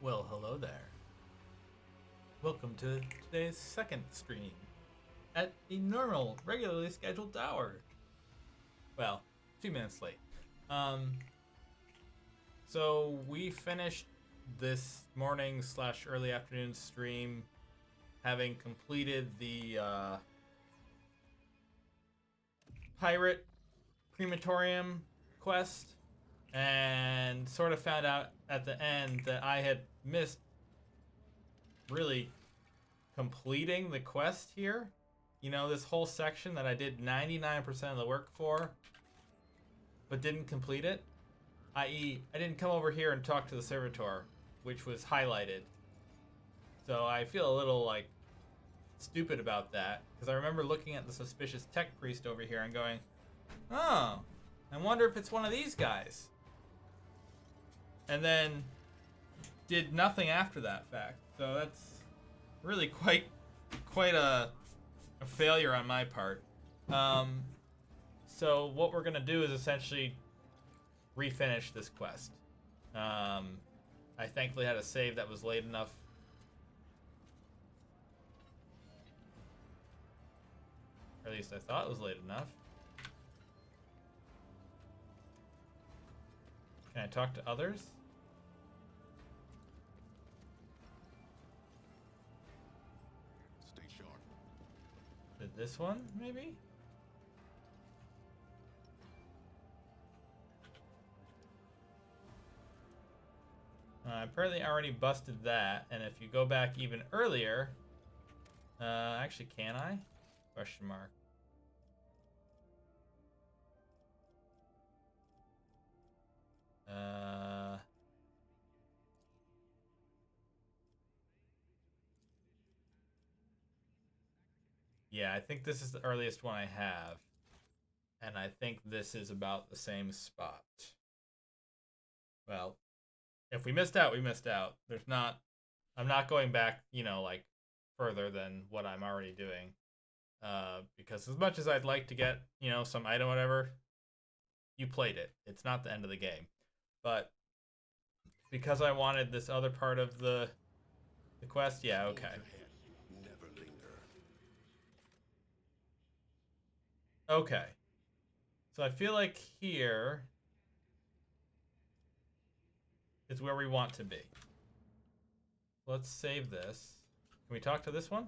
Well, hello there. Welcome to today's second stream at the normal, regularly scheduled hour. Well, 2 minutes late. Um, so we finished this morning slash early afternoon stream having completed the pirate crematorium quest and sort of found out at the end that I had missed really completing the quest here. You know, this whole section that I did 99% of the work for, but didn't complete it. I.e., I didn't come over here and talk to the servitor, which was highlighted. So I feel a little, like, stupid about that, because I remember looking at the suspicious tech priest over here and going, oh, I wonder if it's one of these guys. And then did nothing after that fact. So that's really quite a failure on my part. So what we're gonna do is essentially refinish this quest. I thankfully had a save that was late enough. Or at least I thought it was late enough. Can I talk to others? Stay sharp. Did this one, maybe? Apparently I already busted that, and if you go back even earlier... actually, can I? Question mark. Yeah, I think this is the earliest one I have. And I think this is about the same spot. Well, if we missed out, we missed out. I'm not going back, like further than what I'm already doing. Because as much as I'd like to get, some item, whatever, you played it. It's not the end of the game. But because I wanted this other part of the quest, yeah, okay. Never linger. Okay. So I feel like here is where we want to be. Let's save this. Can we talk to this one?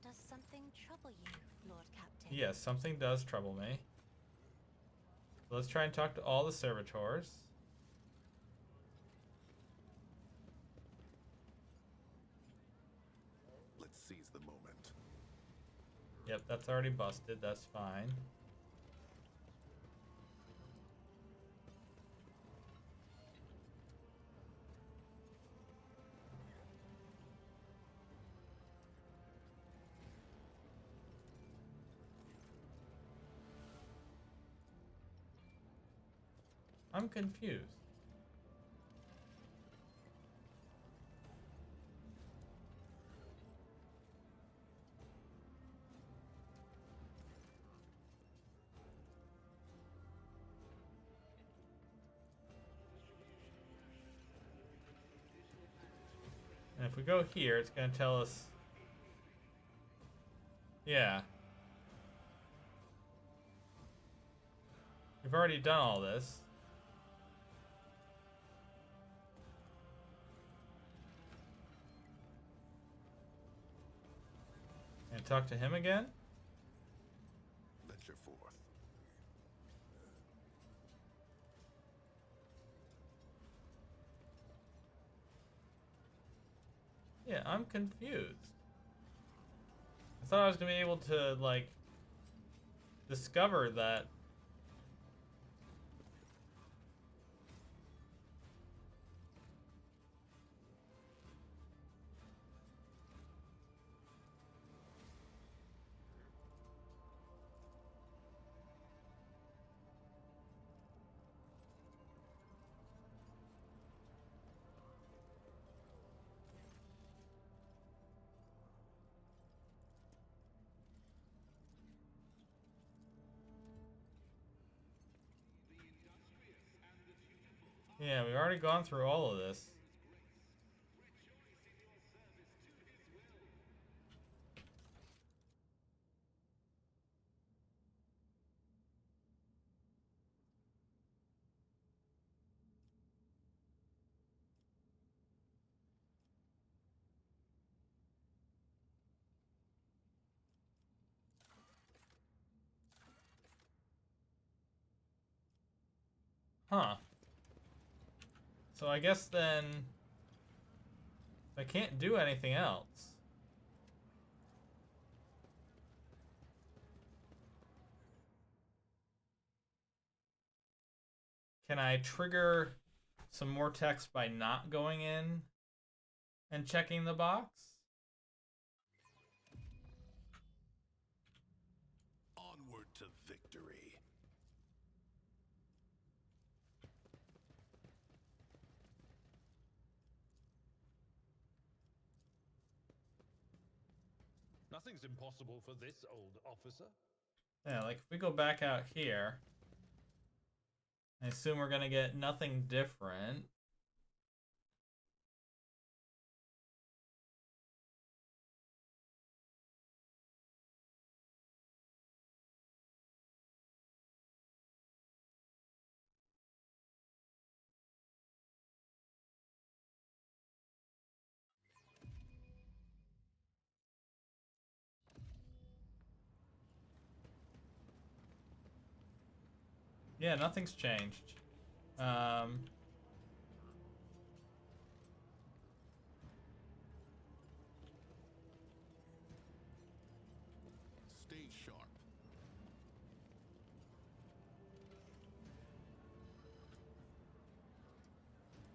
Does something trouble you, Lord Captain? Yes, something does trouble me. Let's try and talk to all the servitors. Let's seize the moment. Yep, that's already busted. That's fine. I'm confused. And if we go here, it's going to tell us... Yeah. We've already done all this. And talk to him again? Venture forth. Yeah, I'm confused. I thought I was going to be able to, like, discover that... Yeah, we've already gone through all of this. Huh. So I guess then I can't do anything else. Can I trigger some more text by not going in and checking the box? Onward to victory. Nothing's impossible for this old officer. Yeah, like if we go back out here, I assume we're gonna get nothing different. Yeah, nothing's changed. Um, Stay sharp.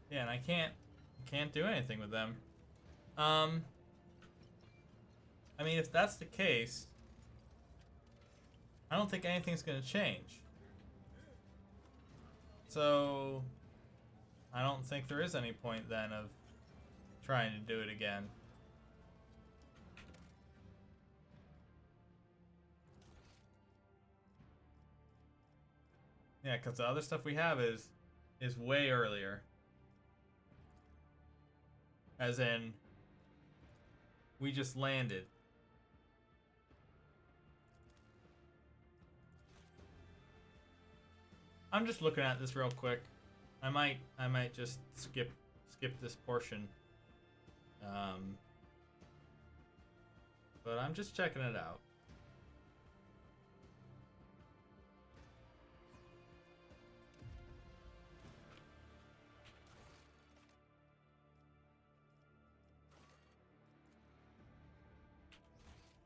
yeah, and I can't do anything with them. Um, I mean, if that's the case, I don't think anything's gonna change. So, I don't think there is any point then of trying to do it again. Yeah, because the other stuff we have is way earlier. As in, we just landed. I'm just looking at this real quick. I might just skip this portion. But I'm just checking it out.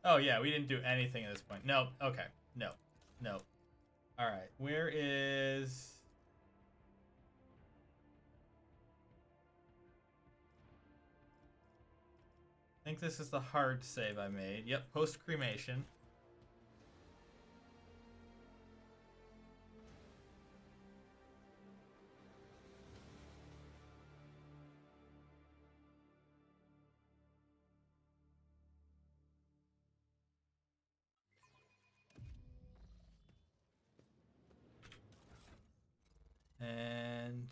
Oh yeah, we didn't do anything at this point. No, okay. No. No. Alright, where is... I think this is the hard save I made. Yep, post-cremation. And...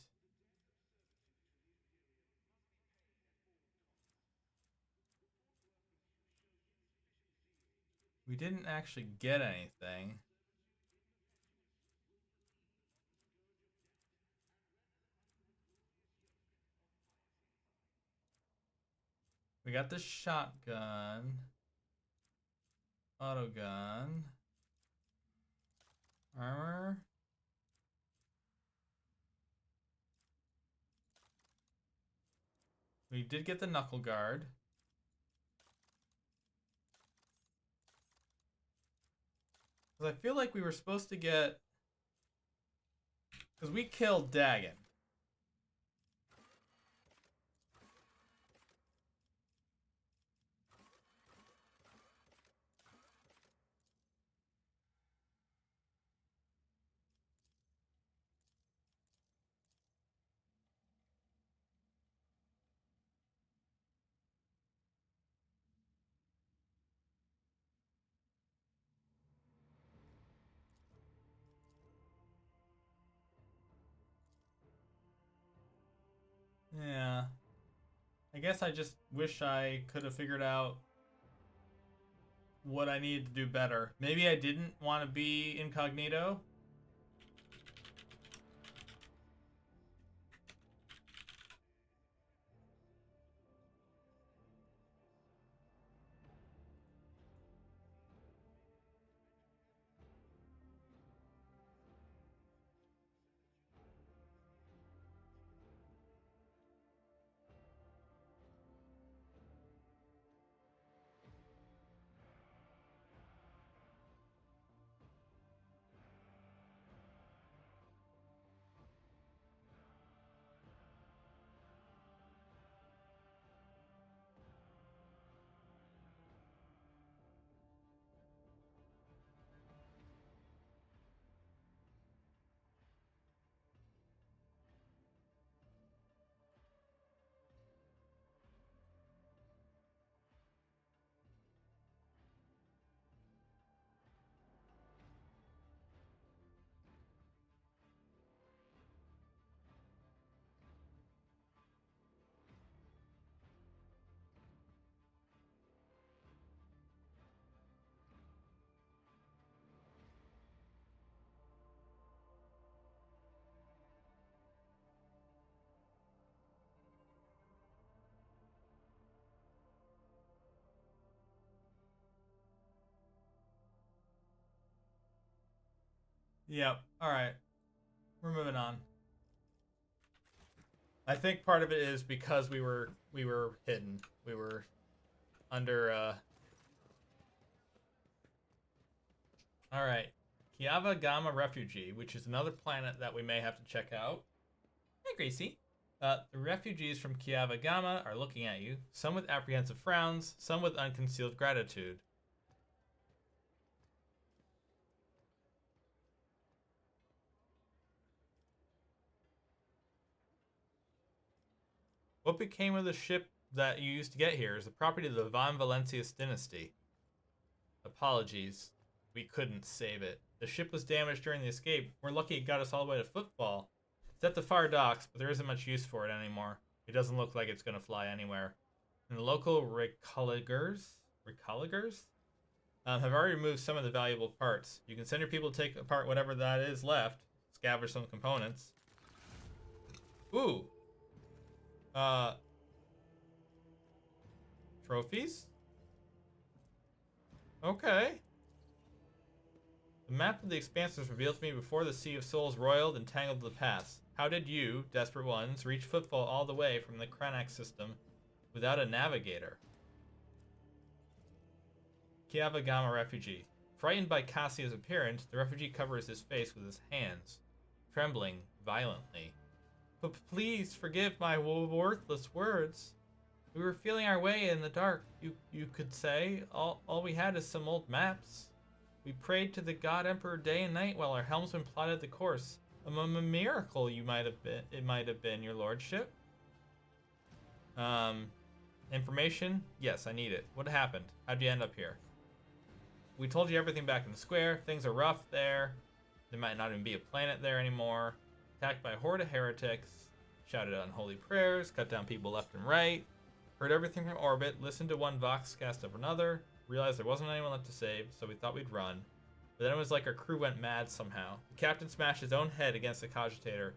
we didn't actually get anything. We got the shotgun. Auto gun. Armor. We did get the knuckle guard. Because I feel like we were supposed to get... because we killed Dagon. guess I just wish I could have figured out what I needed to do better. Maybe I didn't want to be incognito. Yep. All right. We're moving on. I think part of it is because we were hidden. We were under All right. Kiava Gamma Refugee, which is another planet that we may have to check out. Hey, Gracie. The refugees from Kiava Gamma are looking at you, some with apprehensive frowns, some with unconcealed gratitude. What became of the ship that you used to get here is the property of the Von Valencius dynasty. Apologies. We couldn't save it. The ship was damaged during the escape. We're lucky it got us all the way to Football. It's at the far docks, but there isn't much use for it anymore. It doesn't look like it's going to fly anywhere. And the local Recolligers have already removed some of the valuable parts. You can send your people to take apart whatever that is left, scavenge some components. Ooh. Trophies? Okay. The map of the Expanse was revealed to me before the Sea of Souls roiled and tangled the pass. How did you, desperate ones, reach Footfall all the way from the Kranax system without a navigator? Kiava Gamma Refugee. Frightened by Cassia's appearance, the refugee covers his face with his hands, trembling violently. But please forgive my worthless words. We were feeling our way in the dark, you could say. All we had is some old maps. We prayed to the God Emperor day and night while our helmsman plotted the course. A miracle it might have been, your lordship. Information? Yes, I need it. What happened? How'd you end up here? We told you everything back in the square. Things are rough there. There might not even be a planet there anymore. Attacked by a horde of heretics. Shouted unholy prayers. Cut down people left and right. Heard everything from orbit. Listened to one vox cast of another. Realized there wasn't anyone left to save, so we thought we'd run. But then it was like our crew went mad somehow. The captain smashed his own head against the cogitator,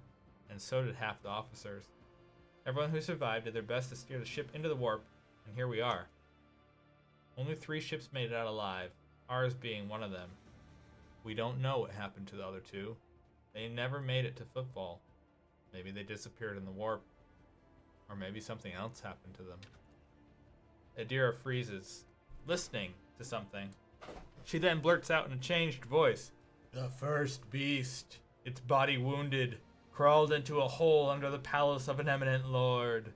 and so did half the officers. Everyone who survived did their best to steer the ship into the warp, and here we are. Only 3 ships made it out alive, ours being one of them. We don't know what happened to the other 2. They never made it to Footfall. Maybe they disappeared in the warp. Or maybe something else happened to them. Adira freezes, listening to something. She then blurts out in a changed voice. The first beast, its body wounded, crawled into a hole under the palace of an eminent lord.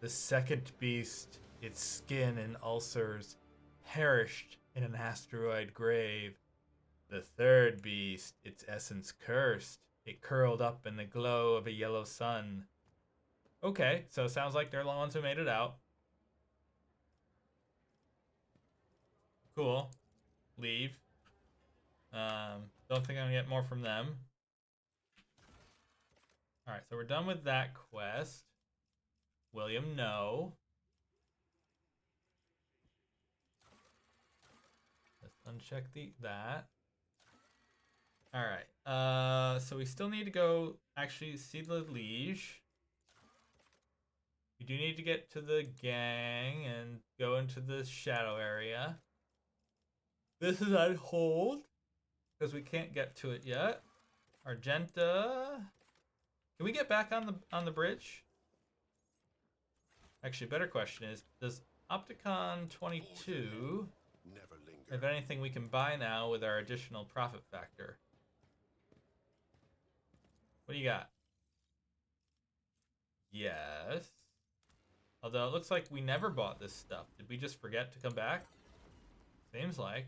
The second beast, its skin and ulcers, perished in an asteroid grave. The third beast, its essence cursed. It curled up in the glow of a yellow sun. Okay, so it sounds like they're the ones who made it out. Cool. Leave. Don't think I'm gonna get more from them. Alright, so we're done with that quest. William, no. uncheck that. All right. So we still need to go actually see the liege. We do need to get to the gang and go into the shadow area. This is on hold because we can't get to it yet. Argenta. Can we get back on the bridge? Actually, better question is, does Opticon 22 Never linger. have anything we can buy now with our additional profit factor? What do you got? Yes. Although it looks like we never bought this stuff. Did we just forget to come back? Seems like.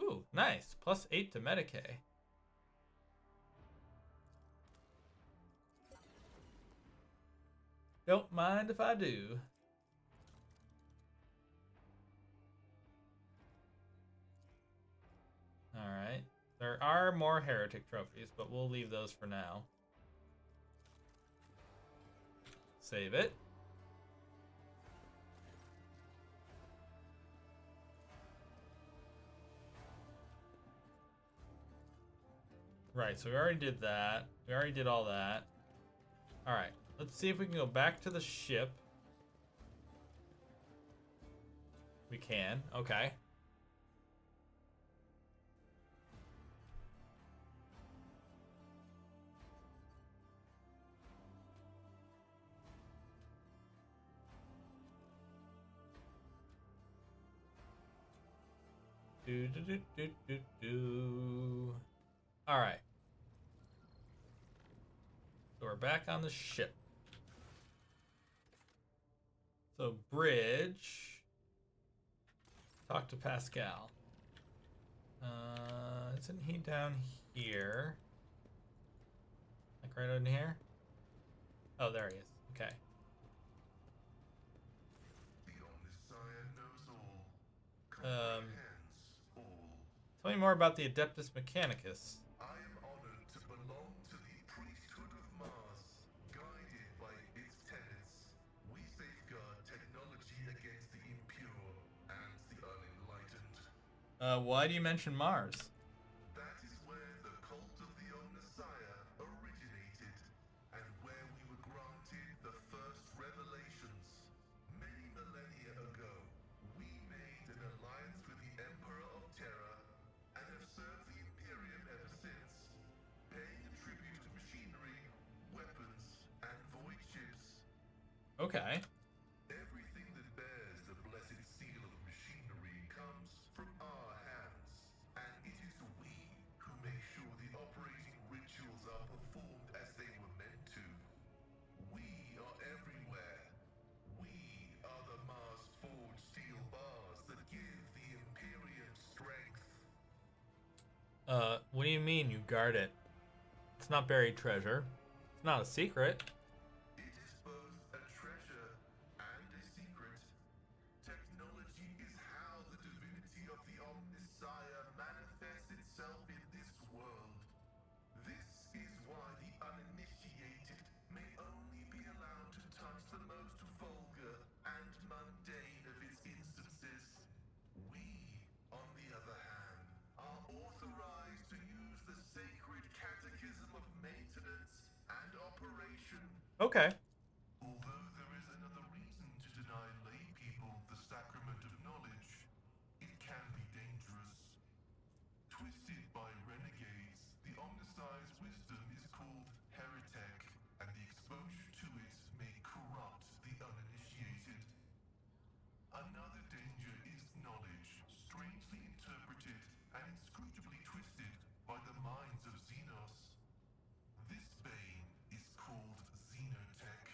Ooh, nice. +8 to Medicaid. Don't mind if I do. Alright. There are more heretic trophies, but we'll leave those for now. Save it. Right, so we already did that. We already did all that. Alright, let's see if we can go back to the ship. We can, okay. All right. So we're back on the ship. So bridge. Talk to Pascal. Isn't he down here? Like right in here? Oh, there he is. Okay. The Omnissiah knows all. Um, Comprehends all. Tell me more about the Adeptus Mechanicus. I am honored to belong to the priesthood of Mars, guided by its tenets. We safeguard technology against the impure and the unenlightened. Why do you mention Mars? That is where the cult of the Omnissiah originated, and where we were granted the first revelations. Many millennia ago, we made an alliance with the Emperor of Terra, and have served the Imperium ever since, paying a tribute to machinery, weapons, and void ships. Okay. Everything that bears the blessed seal of machinery comes from our hands, and it is we who make sure the operating rituals are performed as they were meant to. We are everywhere. We are the Mars-forged steel bars that give the Imperium strength. What do you mean you guard it? It's not buried treasure. It's not a secret. It is both a treasure and a secret. Technology is how the divinity of the Omnissiah manifests itself in this world. This is why the uninitiated may only be allowed to touch the most vulgar and mundane of its instances. We, on the other hand, are authorized to use the sacred catechism of maintenance and operation. Okay. Although there is another reason to deny lay people the sacrament of knowledge, it can be dangerous. Twisted by renegades, the Omnissiah's wisdom is called heretic, and the exposure to it may corrupt the uninitiated. Another danger is knowledge, strangely interpreted and inscrutably twisted by the minds of Xenos. This bane is called Xenotech.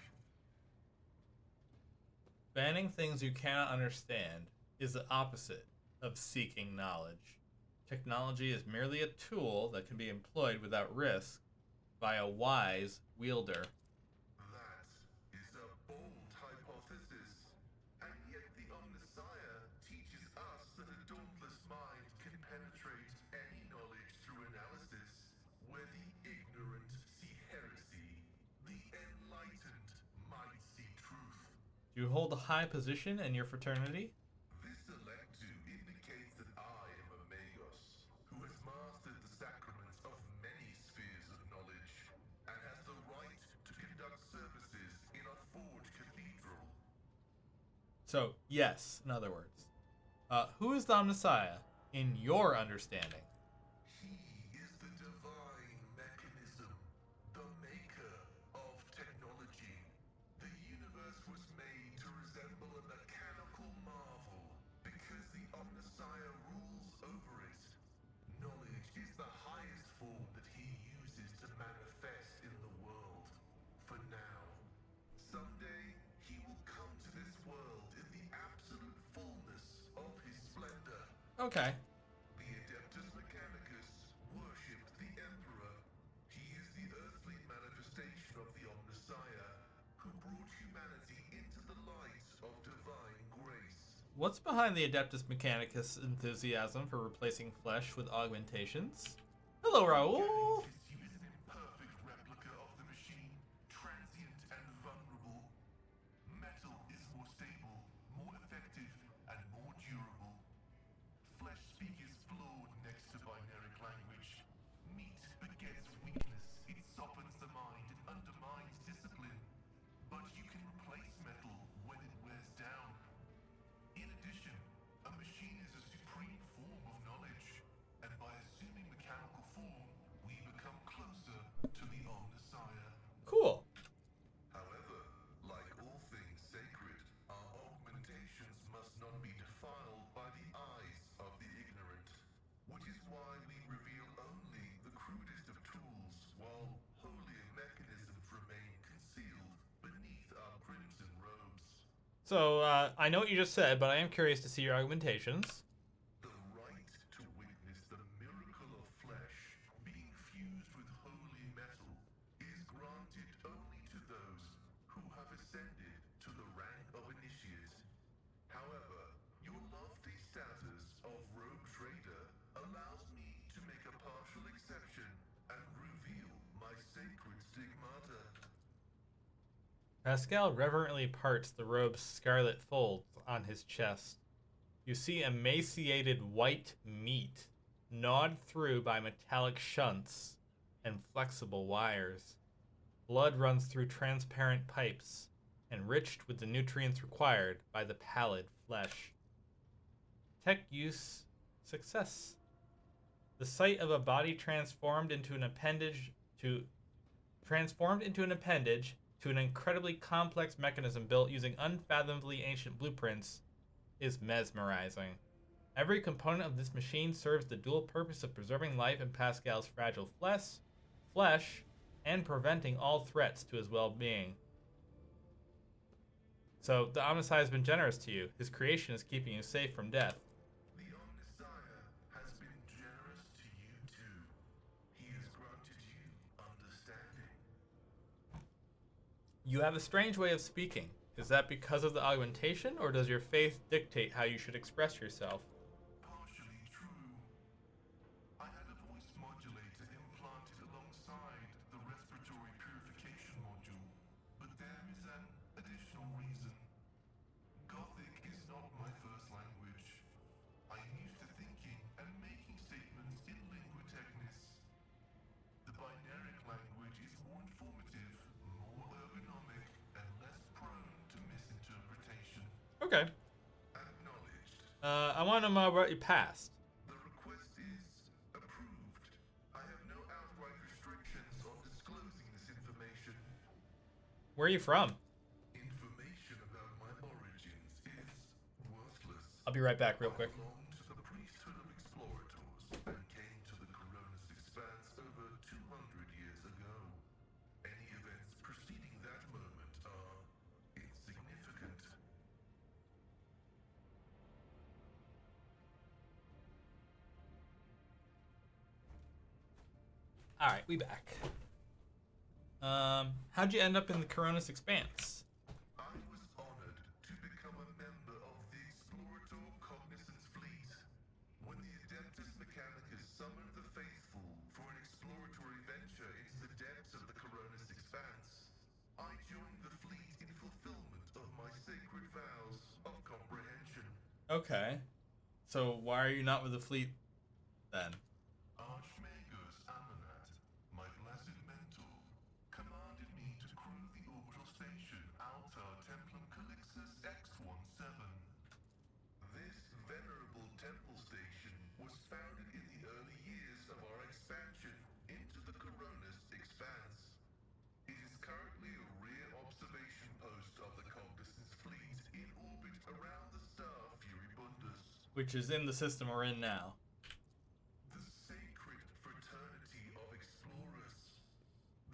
Banning things you cannot understand is the opposite of seeking knowledge. Technology is merely a tool that can be employed without risk by a wise wielder. That is a bold hypothesis, and yet the Omnissiah teaches us that a dauntless mind can penetrate any knowledge through analysis. Where the ignorant see heresy, the enlightened might see truth. Do you hold a high position in your fraternity? This electu indicates that I am a Magos, who has mastered the sacraments of many spheres of knowledge, and has the right to conduct services in a forged cathedral. So, yes, in other words. Who is the Omnissiah, in your understanding? He is the divine mechanism, the maker of technology. The universe was made to resemble a mechanical marvel because the Omnissiah rules over it. Knowledge is the highest form that he uses to manifest in the world. For now. Someday, he will come to this world in the absolute fullness of his splendor. Okay. The Adeptus Mechanicus worshipped the Emperor. He is the earthly manifestation of the Omnissiah, who brought humanity into the light of divine grace. What's behind the Adeptus Mechanicus enthusiasm for replacing flesh with augmentations? Hello, Raoul! He is an imperfect replica of the machine, transient and vulnerable. Metal is more stable, more effective, and more durable. Flesh speak is flawed next to binaric language. Meat begets weakness, it softens the mind and undermines discipline. But you can replace metal when it wears down. In addition, a machine is a supreme form of knowledge, and by assuming mechanical form, we become closer to the Omnissiah. Cool. However, like all things sacred, our augmentations must not be defiled by the eyes of the ignorant, which is why we reveal only the crudest of tools, while holier mechanisms remain concealed beneath our crimson robes. So, I know what you just said, but I am curious to see your augmentations. The right to witness the miracle of flesh being fused with holy metal is granted only to those who have ascended to the rank of initiate. However, your lofty status of rogue trader allows me to make a partial exception and reveal my sacred stigmata. Pascal reverently parts the robe's scarlet folds on his chest. You see emaciated white meat, gnawed through by metallic shunts and flexible wires. Blood runs through transparent pipes, enriched with the nutrients required by the pallid flesh. Tech use success. The sight of a body transformed into an appendage to an incredibly complex mechanism built using unfathomably ancient blueprints is mesmerizing. Every component of this machine serves the dual purpose of preserving life in Pascal's fragile flesh, and preventing all threats to his well-being. So, the Omnissiah has been generous to you. His creation is keeping you safe from death. The Omnissiah has been generous to you too. He has granted you understanding. You have a strange way of speaking. Is that because of the augmentation, or does your faith dictate how you should express yourself? Partially true. I had a voice modulator implanted alongside the respiratory purification module, but there is an additional reason. Gothic is not my first language. I am used to thinking and making statements in lingua technis. The binaric language is more informative, more ergonomic, and less prone to misinterpretation. Okay. Acknowledged. I want to know more about your past. The request is approved. I have no outright restrictions on disclosing this information. Where are you from? Information about my origins is worthless. I'll be right back real quick. I belong to the priesthood of explorators and came to the Coronis Expanse over 200 years ago. Any events preceding that moment are insignificant. Alright, we back. How'd you end up in the Coronis Expanse? I was honored to become a member of the Explorator Cognizance Fleet. When the Adeptus Mechanicus summoned the faithful for an exploratory venture into the depths of the Coronis Expanse, I joined the fleet in fulfillment of my sacred Okay. So why are you not with the fleet then? Archmagus Amanat, my blessed mentor, commanded me to crew the orbital station Altar Templum Calixus X-17. This venerable temple station was founded in the early years of our expansion into the Coronis Expanse. It is currently a rear observation post of the Cognizance fleet in orbit around the star Furibundus. Which is in the system we're in now. The sacred fraternity of explorers.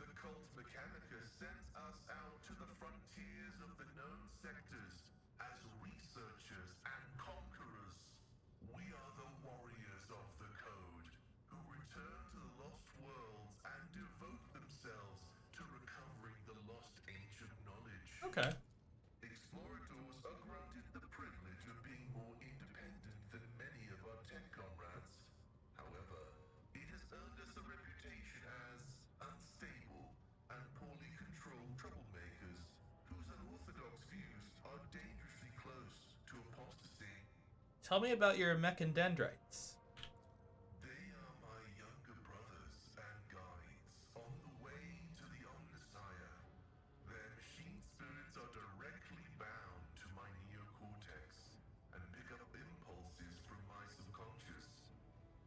The cult Mechanica sends us out to the frontiers of the known sectors as researchers and conquerors. We are the warriors of the code, who return to the lost worlds and devote themselves to recovering the lost ancient knowledge. Okay. Explorators are granted the privilege of being more independent than many of our tech comrades. However, it has earned us a reputation as unstable and poorly controlled troublemakers whose unorthodox views are dangerously close to apostasy. Tell me about your mechandendrites. They are my younger brothers and guides on the way to the Omnissiah. Their machine spirits are directly bound to my neocortex and pick up impulses from my subconscious.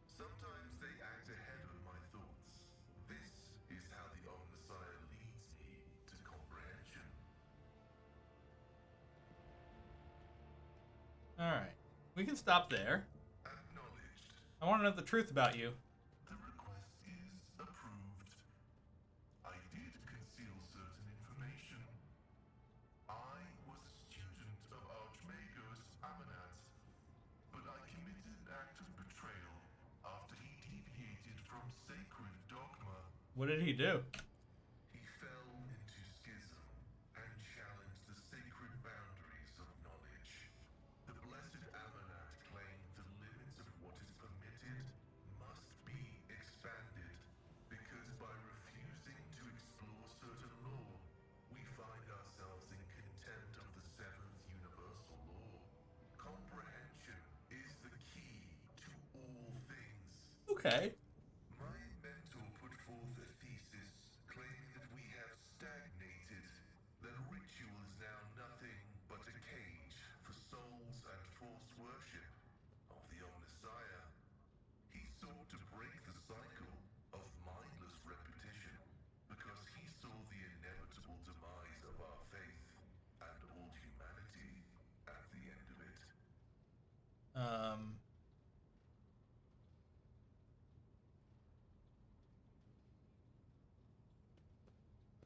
Sometimes they act ahead of my thoughts. This is how the Omnissiah leads me to comprehension. Alright. We can stop there. Acknowledged. I want to know the truth about you. The request is approved. I did conceal certain information. I was a student of Archmagus Amanat, but I committed an act of betrayal after he deviated from sacred dogma. What did he do? He fell into schism and challenged the sacred boundaries of knowledge. The blessed Amanat claimed the limits of what is permitted must be expanded, because by refusing to explore certain law, we find ourselves in contempt of the seventh universal law. Comprehension is the key to all things. Okay. My mentor put forth a thesis claiming that we have stagnated, that ritual is now nothing but a cage for souls and false worship of the Omnissiah. He sought to break the cycle of mindless repetition because he saw the inevitable demise of our faith and all humanity at the end of it.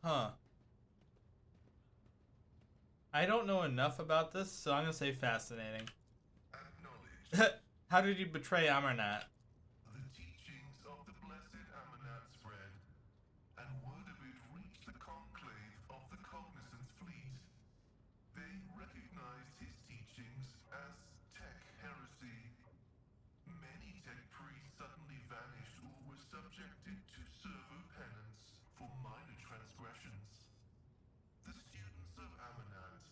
Huh. I don't know enough about this, so I'm gonna say fascinating. Acknowledged. How did you betray Amarnat? The teachings of the blessed Amanat spread, and word of it reached the conclave of the Cognizance fleet. They recognized his teachings as tech heresy. Many tech priests suddenly vanished or were subjected to servo penance for minor transgressions. The students of Amanat,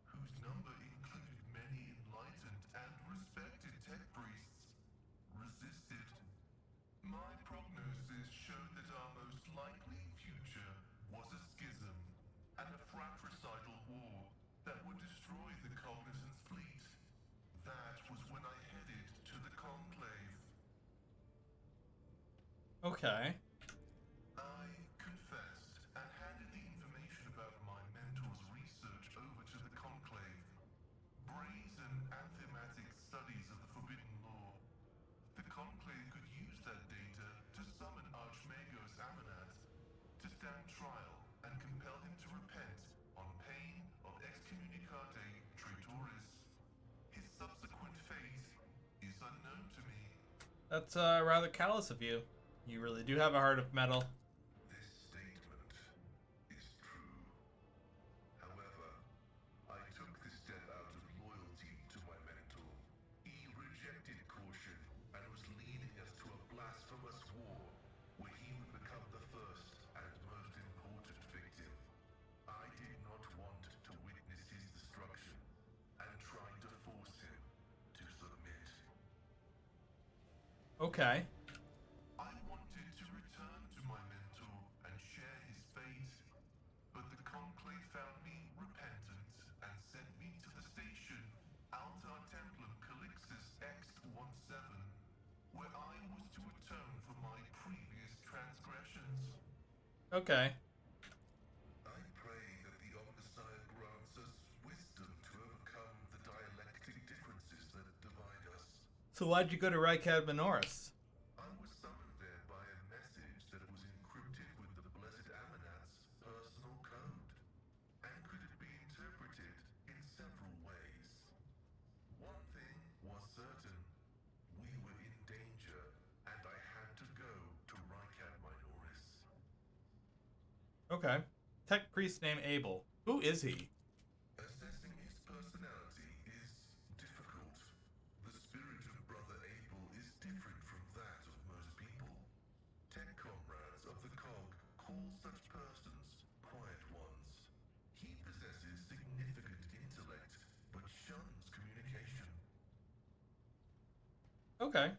whose number included many enlightened and respected tech priests, resisted. My prognosis showed that our most likely future was a schism and a fratricidal war that would destroy the Cognizance fleet. That was when I headed to the Conclave. Okay. I confessed and handed the information about my mentor's research over to the Conclave. Brazen anthematic studies of the Forbidden Law. The Conclave could use that data to summon Archmagus Amanat, to stand trial and compel him to repent on pain of excommunicate traitoris. His subsequent fate is unknown to me. That's rather callous of you. You really do have a heart of metal. This statement is true. However, I took this step out of loyalty to my mentor. He rejected caution and was leading us to a blasphemous war where he would become the first and most important victim. I did not want to witness his destruction and tried to force him to Okay. I wanted to return to my mentor and share his fate, but the Conclave found me repentant and sent me to the station Altar Templum Calixis X-17, where I was to atone for my previous transgressions. Okay. I pray that the Omnissiah grants us wisdom to overcome the dialectic differences that divide us. So why'd you go to Rykad Minoris? I was summoned there by a message that was encrypted with the Blessed Amanat's personal code, and could it be interpreted in several ways. One thing was certain. We were in danger, and I had to go to Rykad Minoris. Okay. Tech priest named Abel. Who is he? Assessing his personality is difficult. The spirit of Brother Abel is different from that of most people. Tech comrades of the Cog call such persons quiet ones. He possesses significant intellect, but shuns communication. Okay.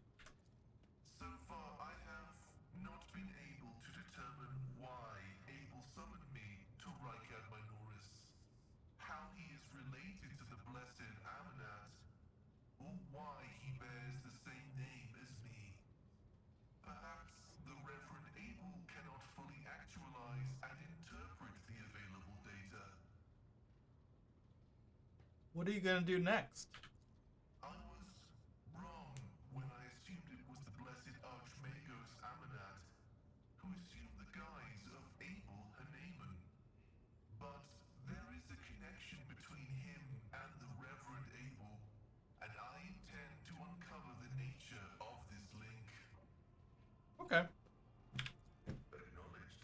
So far, I have not been able to determine why Abel summoned me to Rykad Minoris, how he is related to the Blessed Amanat, or why he bears the same name as me. Perhaps the Reverend Abel cannot fully actualize and interpret the available data. What are you gonna do next? I was wrong when I assumed it was the Blessed Archmagos Amanat, who assumed the guise of Abel Haneman. But there is a connection between him and the Reverend Abel, and I intend to uncover the nature of this link. Okay. Acknowledged.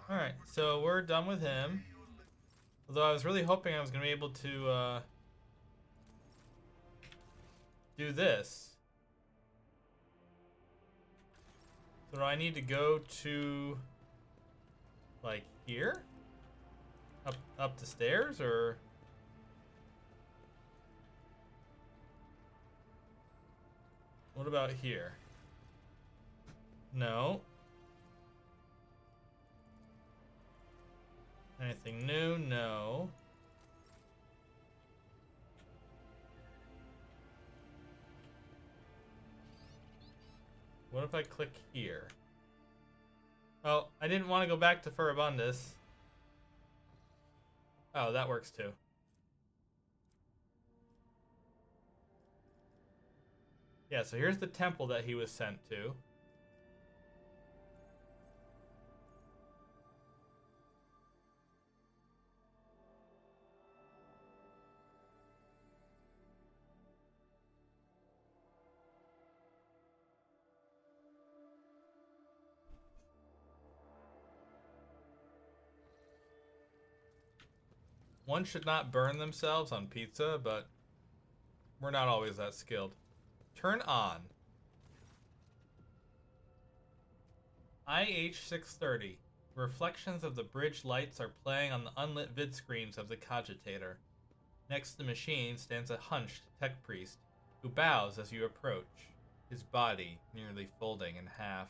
Alright, so we're done with him. Although I was really hoping I was gonna be able to do this. So do I need to go to like here? Up the stairs, or what about here? No. Anything new? No. What if I click here? Oh, I didn't want to go back to Furibundus. Oh, that works too. Yeah, so here's the temple that he was sent to. One should not burn themselves on pizza, but we're not always that skilled. Turn on. IH-630. Reflections of the bridge lights are playing on the unlit vid screens of the cogitator. Next to the machine stands a hunched tech priest, who bows as you approach, his body nearly folding in half.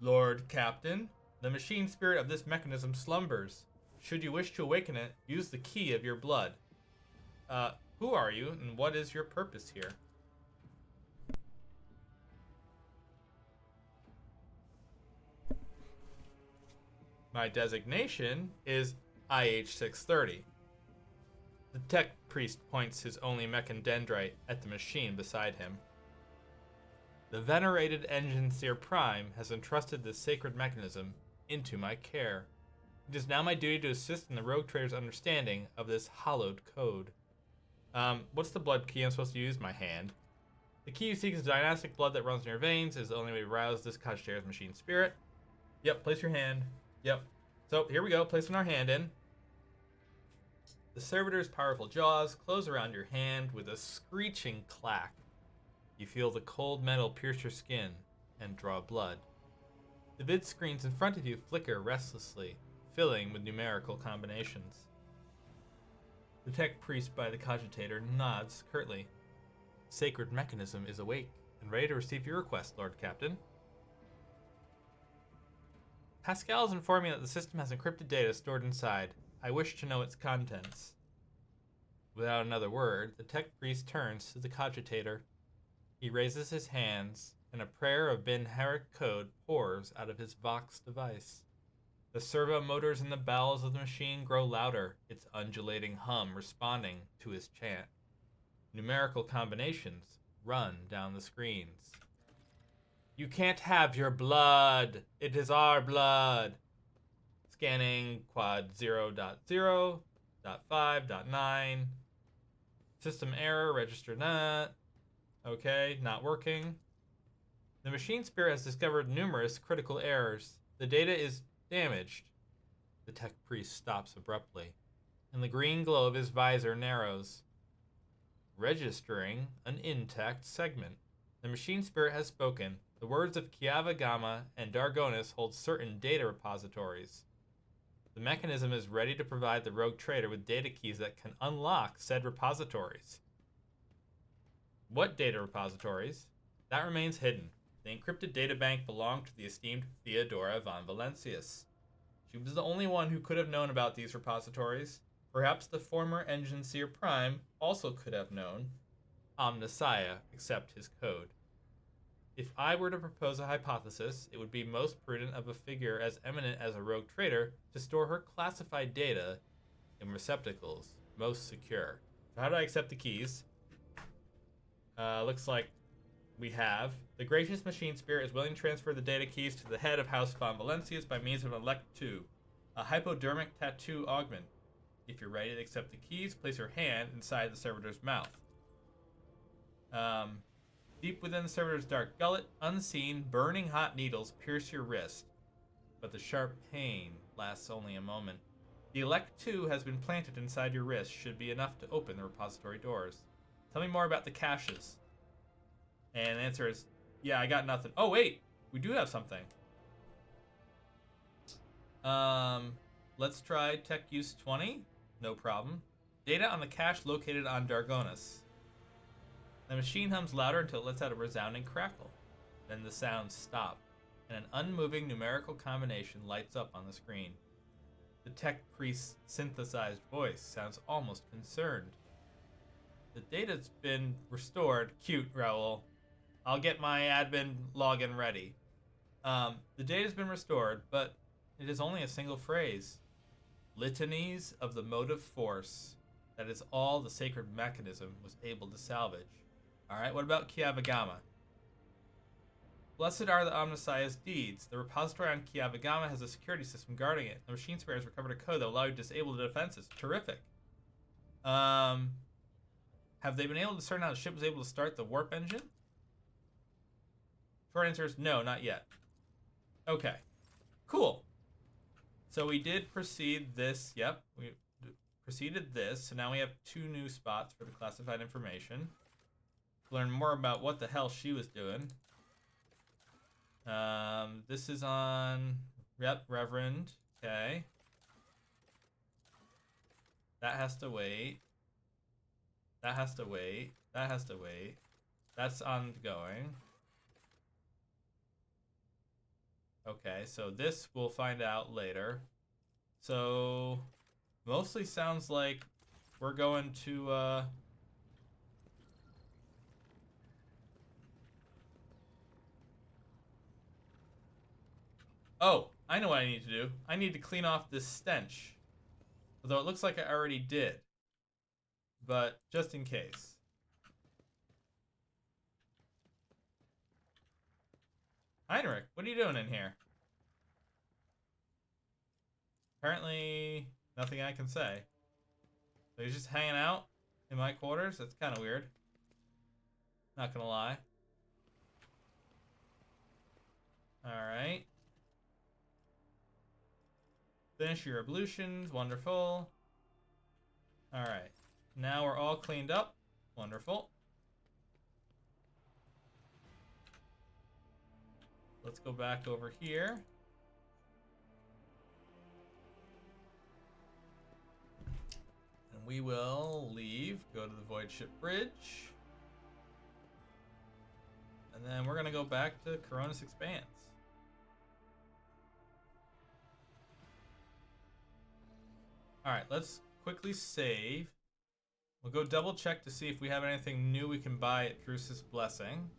Lord Captain, the machine spirit of this mechanism slumbers. Should you wish to awaken it, use the key of your blood. Who are you, and what is your purpose here? My designation is IH-630. The tech priest points his only mechandendrite at the machine beside him. The venerated Engine Seer Prime has entrusted this sacred mechanism into my care. It is now my duty to assist in the rogue trader's understanding of this hallowed code. What's the blood key I'm supposed to use? My hand. The key you seek is dynastic blood that runs in your veins. Is the only way to rouse this cogitator's machine spirit. Yep, place your hand. Yep. So here we go, placing our hand in. The servitor's powerful jaws close around your hand with a screeching clack. You feel the cold metal pierce your skin and draw blood. The vid screens in front of you flicker restlessly, filling with numerical combinations. The tech priest by the cogitator nods curtly. Sacred mechanism is awake and ready to receive your request, Lord Captain. Pascal is informing me that the system has encrypted data stored inside. I wish to know its contents. Without another word, the tech priest turns to the cogitator. He raises his hands, and a prayer of Binharic code pours out of his Vox device. The servo motors in the bowels of the machine grow louder, its undulating hum responding to his chant. Numerical combinations run down the screens. You can't have your blood. It is our blood. Scanning quad 0.0.5.9. System error, register not. Okay, not working. The machine spirit has discovered numerous critical errors. The data is damaged. The tech priest stops abruptly, and the green glow of his visor narrows, registering an intact segment. The machine spirit has spoken. The words of Kiava Gama and Dargonis hold certain data repositories. The mechanism is ready to provide the rogue trader with data keys that can unlock said repositories. What data repositories? That remains hidden. The encrypted databank belonged to the esteemed Theodora von Valencius. She was the only one who could have known about these repositories. Perhaps the former Engine Seer Prime also could have known. Omnissiah accept his code. If I were to propose a hypothesis, it would be most prudent of a figure as eminent as a rogue trader to store her classified data in receptacles most secure. So how do I accept the keys? Looks like we have. The gracious machine spirit is willing to transfer the data keys to the head of House von Valencius by means of an Elect 2, a hypodermic tattoo augment. If you're ready to accept the keys, place your hand inside the servitor's mouth. Deep within the servitor's dark gullet, unseen, burning hot needles pierce your wrist. But the sharp pain lasts only a moment. The Elect 2 has been planted inside your wrist, should be enough to open the repository doors. Tell me more about the caches. And the answer is, yeah, I got nothing. Oh, wait, we do have something. Let's try tech use 20. No problem. Data on the cache located on Dargonis. The machine hums louder until it lets out a resounding crackle. Then the sounds stop, and an unmoving numerical combination lights up on the screen. The tech priest's synthesized voice sounds almost concerned. The data's been restored. Cute, Raoul. I'll get my admin login ready. The data's been restored, but it is only a single phrase. Litanies of the motive force. That is all the sacred mechanism was able to salvage. Alright, what about Kiavagama? Blessed are the Omnissiah's deeds. The repository on Kiavagama has a security system guarding it. The machine spirit has recovered a code that will allow you to disable the defenses. Terrific. Have they been able to discern how the ship was able to start the warp engine? Short answer is no, not yet. Okay. Cool. So we did proceed this. Yep, we proceeded this. So now we have 2 new spots for the classified information. Learn more about what the hell she was doing. This is on Reverend. Okay. That has to wait. That has to wait. That has to wait. That's ongoing. Okay, so this we'll find out later. So mostly sounds like we're going to oh, I know what I need to do. I need to clean off this stench. Although it looks like I already did. But just in case. Heinrich, what are you doing in here? Apparently, nothing I can say. So he's just hanging out in my quarters? That's kind of weird. Not gonna lie. Alright. Finish your ablutions. Wonderful. Alright. Now we're all cleaned up. Wonderful. Let's go back over here. And we will leave, go to the Void Ship Bridge. And And then we're gonna go back to Coronis Expanse. Alright, let's quickly save. We'll go double check to see if we have anything new we can buy at Drusus Blessing.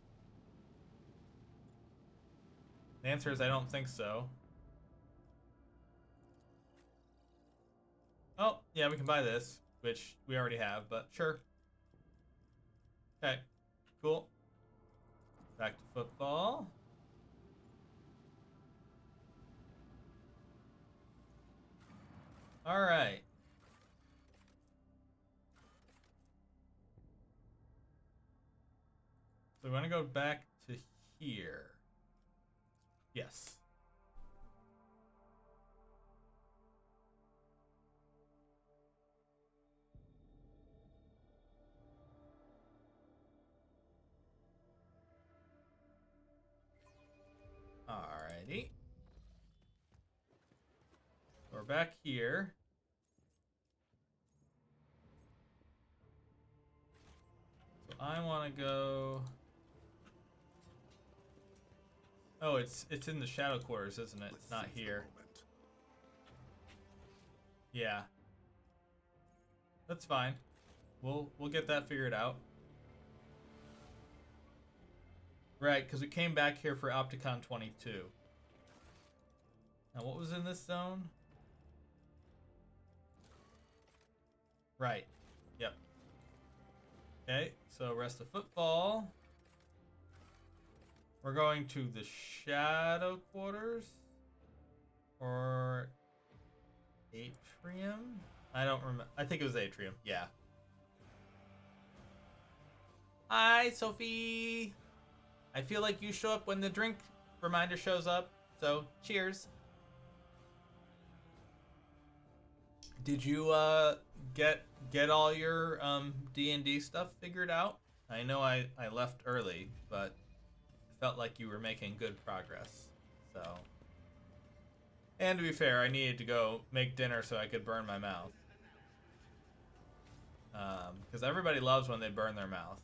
The answer is I don't think so. Oh, yeah, we can buy this, which we already have, but sure. Okay, cool. Back to football. All right. So we want to go back to here. Yes. Alrighty. We're back here. So I want to go. Oh, it's in the shadow quarters, isn't it? It's not here. Yeah. That's fine. We'll get that figured out. Right, because we came back here for Opticon 22. Now, what was in this zone? Right. Yep. Okay, so rest of football. We're going to the shadow quarters? Or atrium? I don't remember. I think it was atrium. Yeah. Hi, Sophie. I feel like you show up when the drink reminder shows up. So, cheers. Did you get all your D&D stuff figured out? I know I left early, but I felt like you were making good progress. So, and to be fair, I needed to go make dinner so I could burn my mouth. Because everybody loves when they burn their mouth.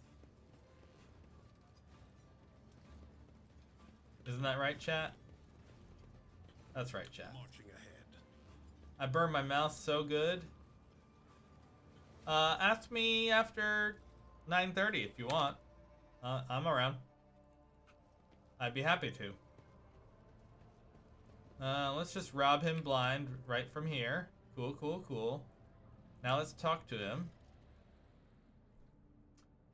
Isn't that right, chat? That's right, chat. Marching ahead. I burned my mouth so good. Ask me after 9:30 if you want. I'm around. I'd be happy to. Let's just rob him blind right from here. Cool, cool, cool. Now let's talk to him.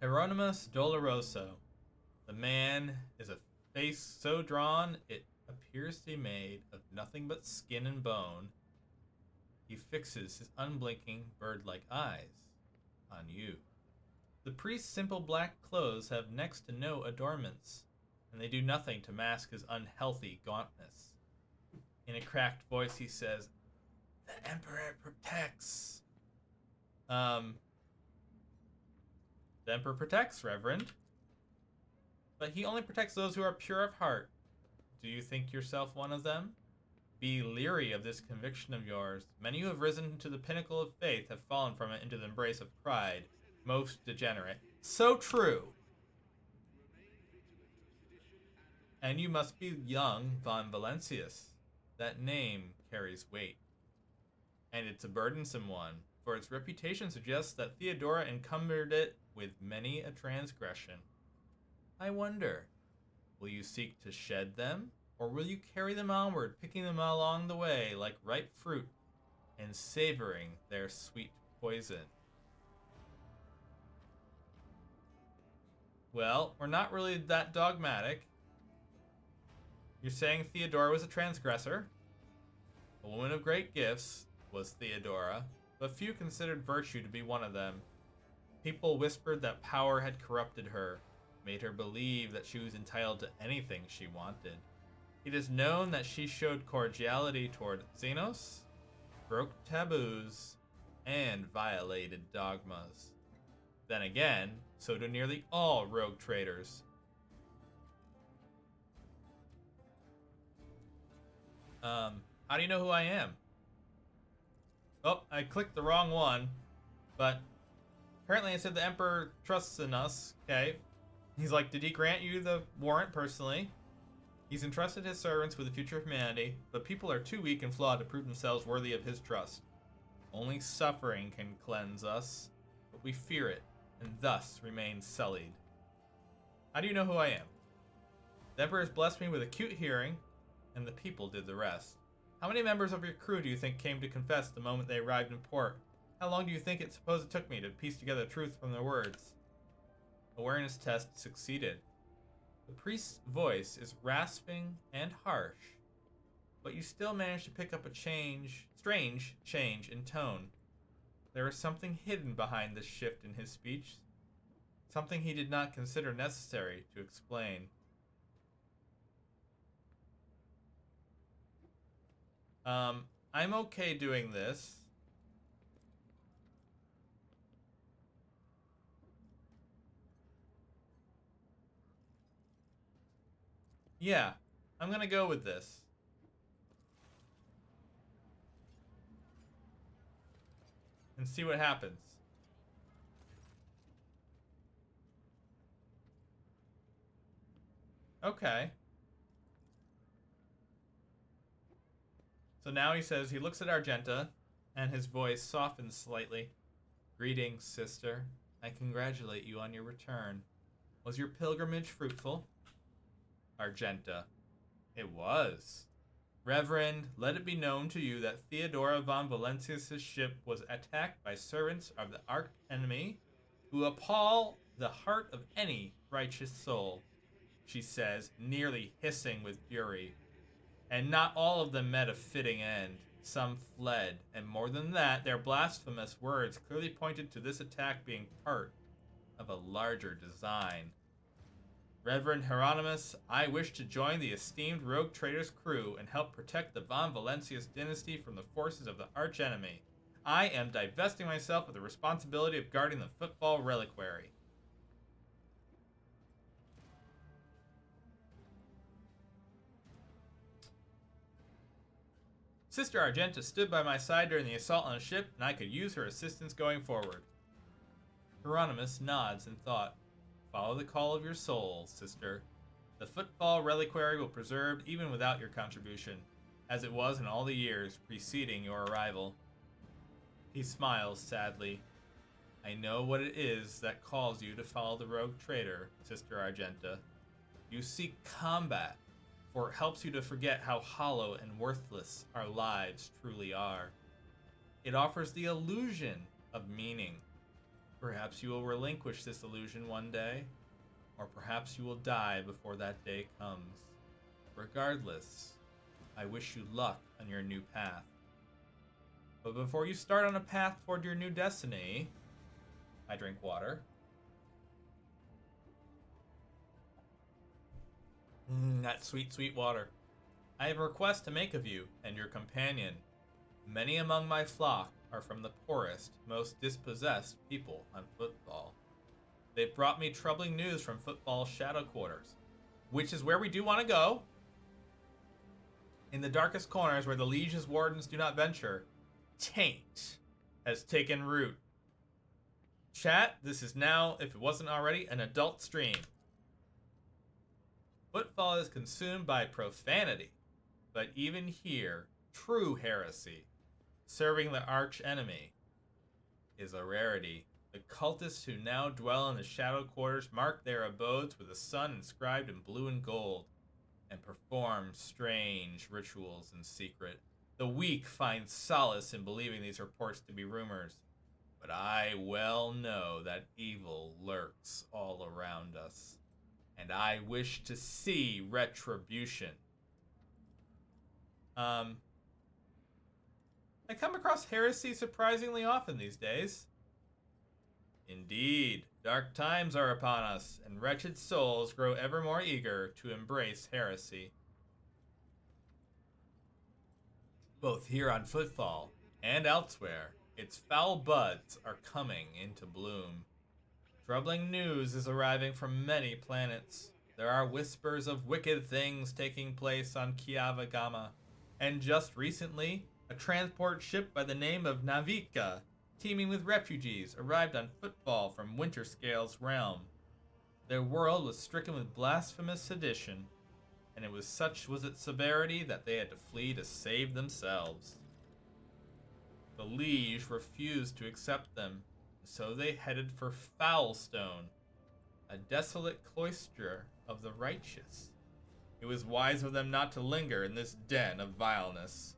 Hieronymus Doloroso. The man is a face so drawn it appears to be made of nothing but skin and bone. He fixes his unblinking bird-like eyes on you. The priest's simple black clothes have next to no adornments, and they do nothing to mask his unhealthy gauntness. In a cracked voice he says, "The Emperor protects." The Emperor protects, Reverend. But he only protects those who are pure of heart. Do you think yourself one of them? Be leery of this conviction of yours. Many who have risen to the pinnacle of faith have fallen from it into the embrace of pride. Most degenerate. So true. And you must be young von Valentius. That name carries weight. And it's a burdensome one, for its reputation suggests that Theodora encumbered it with many a transgression. I wonder, will you seek to shed them, or will you carry them onward, picking them along the way like ripe fruit, and savoring their sweet poison? Well, we're not really that dogmatic. You're saying Theodora was a transgressor? A woman of great gifts was Theodora, but few considered virtue to be one of them. People whispered that power had corrupted her, made her believe that she was entitled to anything she wanted. It is known that she showed cordiality toward Xenos, broke taboos, and violated dogmas. Then again, so do nearly all rogue traders. How do you know who I am? Oh, I clicked the wrong one, but apparently I said the Emperor trusts in us. Okay. He's like, did he grant you the warrant personally? He's entrusted his servants with the future of humanity, but people are too weak and flawed to prove themselves worthy of his trust. Only suffering can cleanse us, but we fear it, and thus remain sullied. How do you know who I am? The Emperor has blessed me with acute hearing, and the people did the rest. How many members of your crew do you think came to confess the moment they arrived in port? How long do you think it supposed it took me to piece together truth from their words? Awareness test succeeded. The priest's voice is rasping and harsh, but you still manage to pick up a strange change in tone. There is something hidden behind this shift in his speech, something he did not consider necessary to explain. I'm okay doing this. Yeah, I'm gonna go with this. And see what happens. Okay. So now he says, he looks at Argenta, and his voice softens slightly. Greetings, sister. I congratulate you on your return. Was your pilgrimage fruitful? Argenta. It was. Reverend, let it be known to you that Theodora von Valencius' ship was attacked by servants of the arch enemy who appall the heart of any righteous soul, she says, nearly hissing with fury. And not all of them met a fitting end. Some fled, and more than that, their blasphemous words clearly pointed to this attack being part of a larger design. Reverend Hieronymus, I wish to join the esteemed rogue trader's crew and help protect the von Valencius dynasty from the forces of the archenemy. I am divesting myself of the responsibility of guarding the football reliquary. Sister Argenta stood by my side during the assault on the ship, and I could use her assistance going forward. Hieronymus nods in thought. Follow the call of your soul, sister. The football reliquary will preserve even without your contribution, as it was in all the years preceding your arrival. He smiles sadly. I know what it is that calls you to follow the rogue trader, Sister Argenta. You seek combat, for it helps you to forget how hollow and worthless our lives truly are. It offers the illusion of meaning. Perhaps you will relinquish this illusion one day, or perhaps you will die before that day comes. Regardless, I wish you luck on your new path. But before you start on a path toward your new destiny, I drink water. That sweet, sweet water. I have a request to make of you and your companion. Many among my flock are from the poorest, most dispossessed people on Football. They've brought me troubling news from Football's shadow quarters, which is where we do want to go. In the darkest corners where the Liege's wardens do not venture, taint has taken root. Chat, this is now, if it wasn't already, an adult stream. Football is consumed by profanity, but even here, true heresy, serving the arch enemy, is a rarity. The cultists who now dwell in the shadow quarters mark their abodes with a sun inscribed in blue and gold, and perform strange rituals in secret. The weak find solace in believing these reports to be rumors, but I well know that evil lurks all around us, and I wish to see retribution. I come across heresy surprisingly often these days. Indeed, dark times are upon us, and wretched souls grow ever more eager to embrace heresy. Both here on Footfall and elsewhere, its foul buds are coming into bloom. Troubling news is arriving from many planets. There are whispers of wicked things taking place on Kiava Gamma, and just recently, a transport ship by the name of Navika, teeming with refugees, arrived on Football from Winterscale's realm. Their world was stricken with blasphemous sedition, and it was such was its severity that they had to flee to save themselves. The Liege refused to accept them, so they headed for Foulstone, a desolate cloister of the righteous. It was wise of them not to linger in this den of vileness.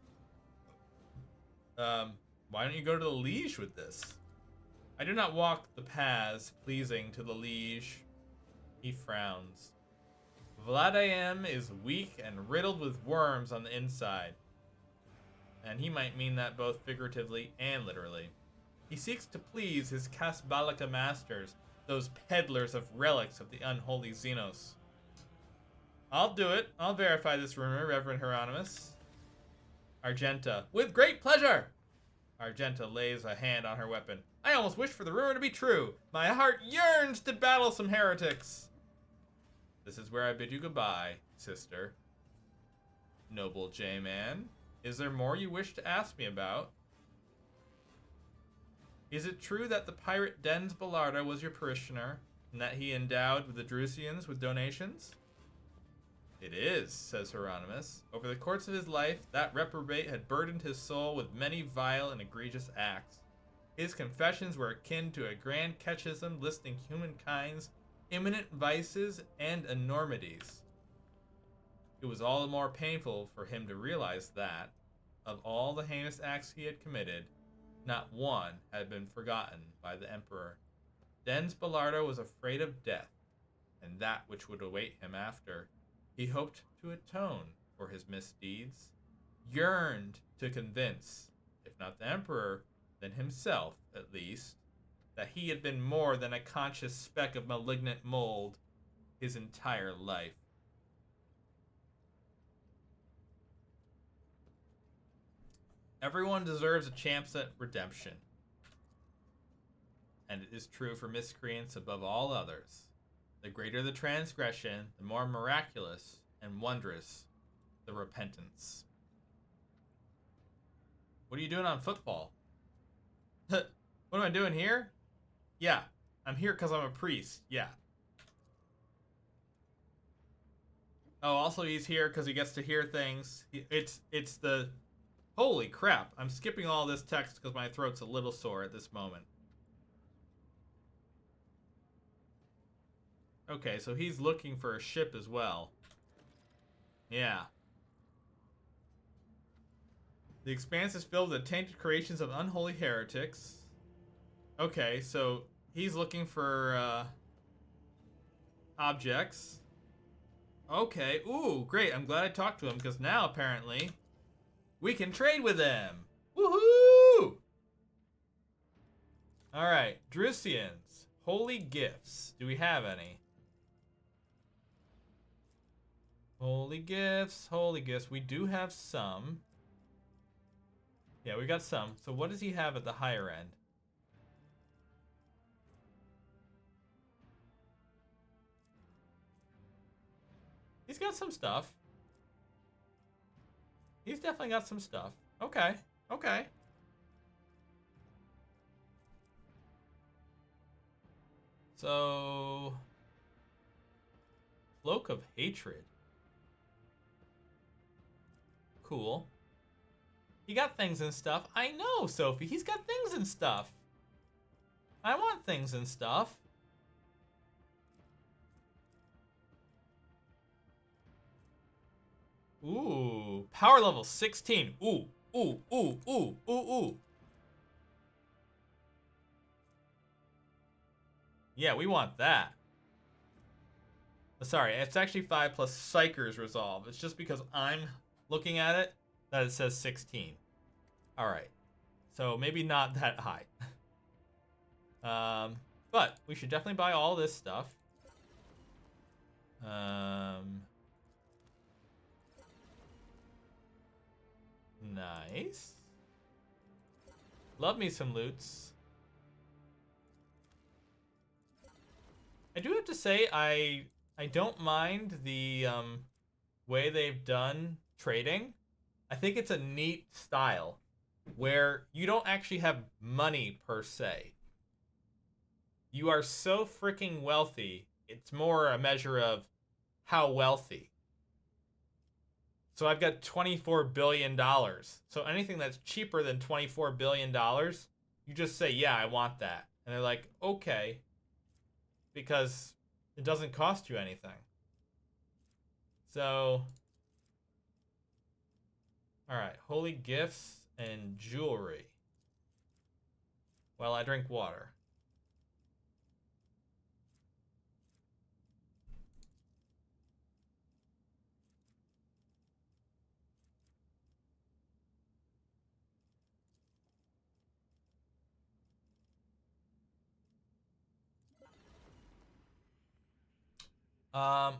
Why don't you go to the Liege with this? I do not walk the paths pleasing to the Liege. He frowns. Vladaim is weak and riddled with worms on the inside. And he might mean that both figuratively and literally. He seeks to please his Kasbalika masters, those peddlers of relics of the unholy Xenos. I'll do it. I'll verify this rumor, Reverend Hieronymus. Argenta. With great pleasure! Argenta lays a hand on her weapon. I almost wish for the rumor to be true. My heart yearns to battle some heretics. This is where I bid you goodbye, sister. Noble J-Man, is there more you wish to ask me about? Is it true that the pirate Dens Bellardo was your parishioner, and that he endowed the Drusians with donations? It is, says Hieronymus. Over the course of his life, that reprobate had burdened his soul with many vile and egregious acts. His confessions were akin to a grand catechism listing humankind's imminent vices and enormities. It was all the more painful for him to realize that, of all the heinous acts he had committed, not one had been forgotten by the Emperor. Dens Bellardo was afraid of death, and that which would await him after. He hoped to atone for his misdeeds, yearned to convince, if not the Emperor, then himself, at least, that he had been more than a conscious speck of malignant mold his entire life. Everyone deserves a chance at redemption. And it is true for miscreants above all others. The greater the transgression, the more miraculous and wondrous the repentance. What are you doing on football? What am I doing here? Yeah, I'm here because I'm a priest. Yeah. Oh, also he's here because he gets to hear things. It's the... Holy crap, I'm skipping all this text because my throat's a little sore at this moment. Okay, so he's looking for a ship as well. Yeah. The expanse is filled with the tainted creations of unholy heretics. Okay, so he's looking for objects. Okay, ooh, great. I'm glad I talked to him because now apparently we can trade with them. Woohoo! Alright, Drusians. Holy gifts. Do we have any? Holy gifts, holy gifts. We do have some. Yeah, we got some. So what does he have at the higher end? He's got some stuff. He's definitely got some stuff. Okay, okay. So... Cloak of Hatred. Cool. He got things and stuff. I know, Sophie. He's got things and stuff. I want things and stuff. Ooh. Power level 16. Ooh. Ooh. Ooh. Ooh. Ooh. Ooh. Yeah, we want that. Sorry, it's actually 5 plus Psyker's Resolve. It's just because I'm looking at it that it says 16. Alright. So maybe not that high. But we should definitely buy all this stuff. Nice. Love me some loots. I do have to say I don't mind the way they've done trading. I think it's a neat style where you don't actually have money per se. You are so freaking wealthy It's more a measure of how wealthy. So I've got $24 billion. So anything that's cheaper than $24 billion, you just say, yeah, I want that. And they're like, okay. Because it doesn't cost you anything. So, all right, holy gifts and jewelry. Well, I drink water.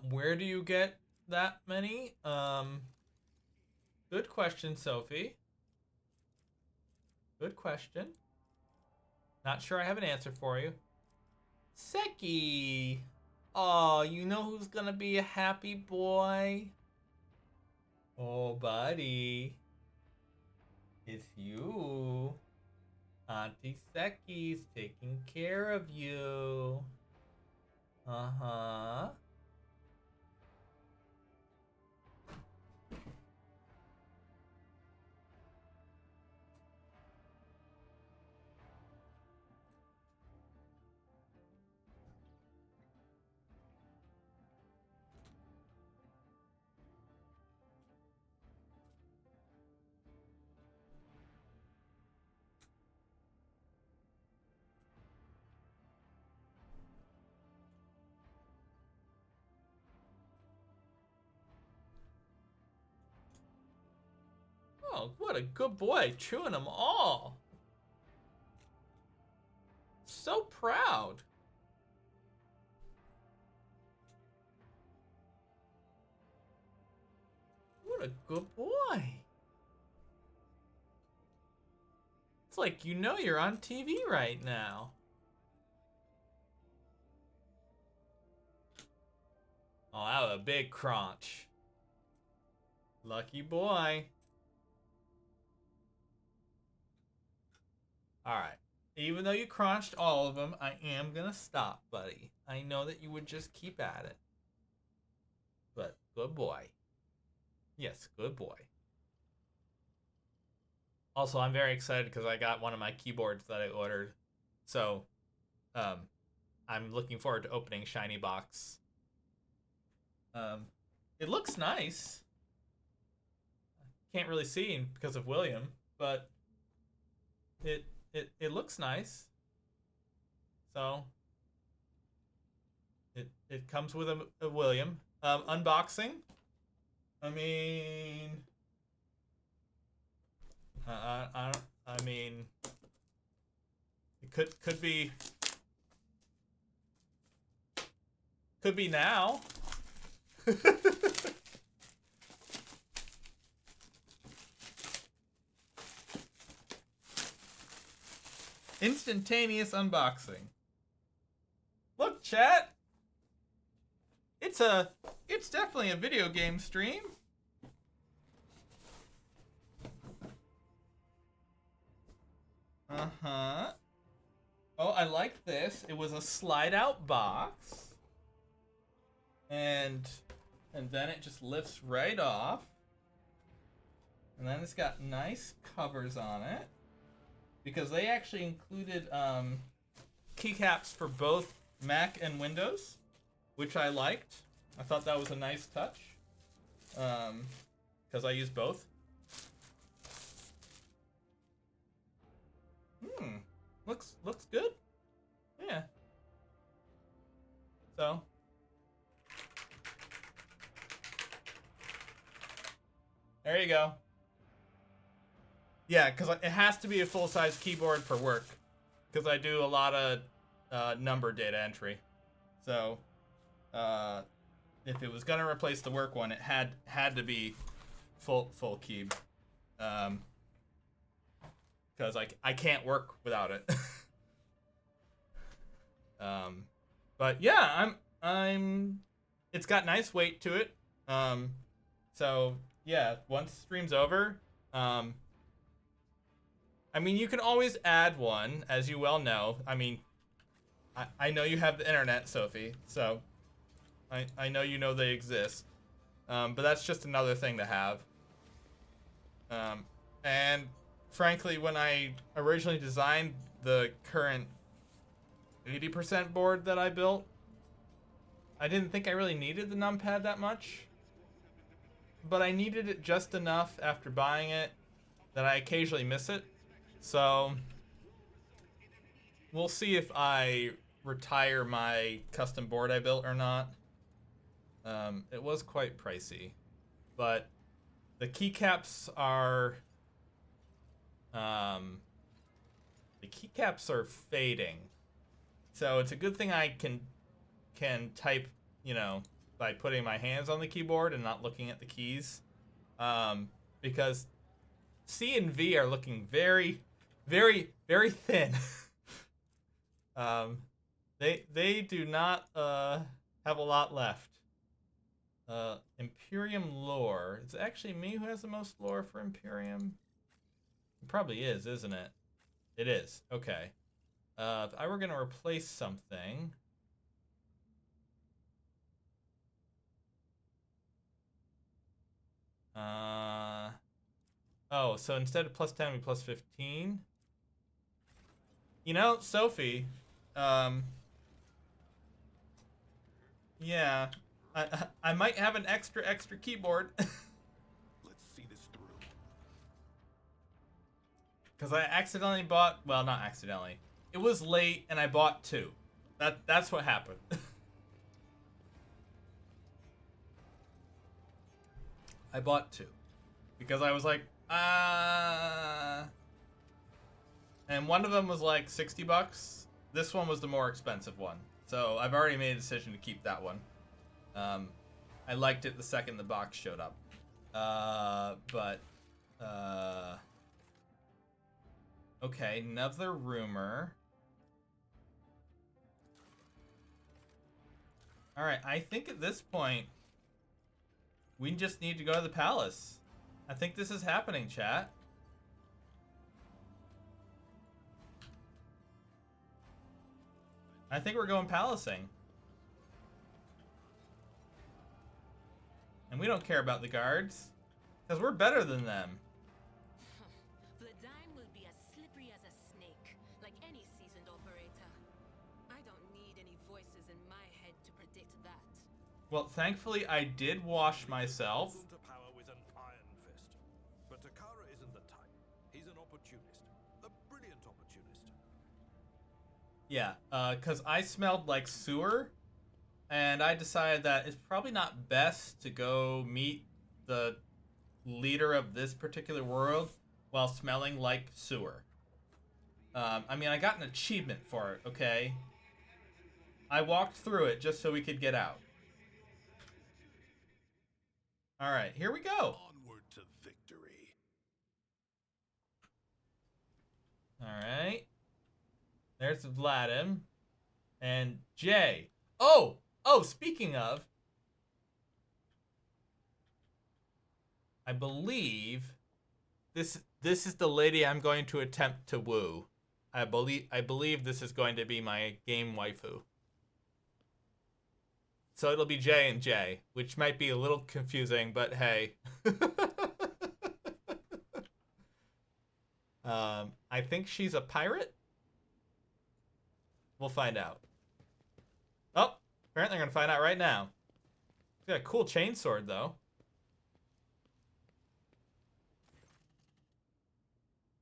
Where do you get that many? Good question, Sophie. Good question. Not sure I have an answer for you. Seki! Oh, you know who's gonna be a happy boy? Oh, buddy. It's you. Auntie Seki's taking care of you. Uh-huh. Oh, what a good boy, chewing them all. So proud. What a good boy. It's like you know you're on TV right now. Oh, that was a big crunch. Lucky boy. Alright. Even though you crunched all of them, I am gonna stop, buddy. I know that you would just keep at it. But good boy. Yes, good boy. Also, I'm very excited because I got one of my keyboards that I ordered. So, I'm looking forward to opening Shiny Box. It looks nice. Can't really see because of William, but it looks nice. So it comes with a William. Unboxing. I mean, I mean, it could be now. Instantaneous unboxing. Look, chat. It's definitely a video game stream. Uh-huh. Oh, I like this. It was a slide out box. And then it just lifts right off. And then it's got nice covers on it. Because they actually included keycaps for both Mac and Windows, which I liked. I thought that was a nice touch. Because I use both. Looks good. Yeah. So. There you go. Yeah, because it has to be a full-size keyboard for work. Because I do a lot of number data entry. So, if it was going to replace the work one, it had to be full key. Because I can't work without it. But yeah, I'm it's got nice weight to it. So yeah, once stream's over, I mean, you can always add one, as you well know. I mean, I know you have the internet, Sophie, so I know you know they exist. But that's just another thing to have. And frankly, when I originally designed the current 80% board that I built, I didn't think I really needed the numpad that much. But I needed it just enough after buying it that I occasionally miss it. So we'll see if I retire my custom board I built or not. It was quite pricey, but the keycaps are fading. So it's a good thing I can type, you know, by putting my hands on the keyboard and not looking at the keys. Because C and V are looking very, very, very thin. They do not have a lot left. Imperium lore. It's actually me who has the most lore for Imperium. It probably is, isn't it? It is. Okay. If I were going to replace something... Oh, so instead of plus 10, it'd be plus 15? You know, Sophie, yeah, I might have an extra keyboard. Let's see this through. Because I accidentally bought, well, not accidentally. It was late and I bought two. That's what happened. I bought two. Because I was like, and one of them was like 60 bucks. This one was the more expensive one. So I've already made a decision to keep that one. I liked it the second the box showed up. Okay, another rumor. Alright, I think at this point, we just need to go to the palace. I think this is happening, chat. I think we're going palacing. And we don't care about the guards. Because we're better than them. Vladime will be as slippery as a snake, like any seasoned operator. I don't need any voices in my head to predict that. Well, thankfully, I did wash myself. Able to power with an iron fist. But Takara isn't the type. He's an opportunist. A brilliant opportunist. Yeah, because I smelled like sewer. And I decided that it's probably not best to go meet the leader of this particular world while smelling like sewer. I mean, I got an achievement for it, okay? I walked through it just so we could get out. Alright, here we go. Onward to victory. Alright. There's Vladim. And Jay. Oh, speaking of, I believe this is the lady I'm going to attempt to woo. I believe this is going to be my game waifu. So it'll be J and J, which might be a little confusing, but hey. I think she's a pirate. We'll find out. Oh, apparently I'm gonna find out right now. She's got a cool chainsword though.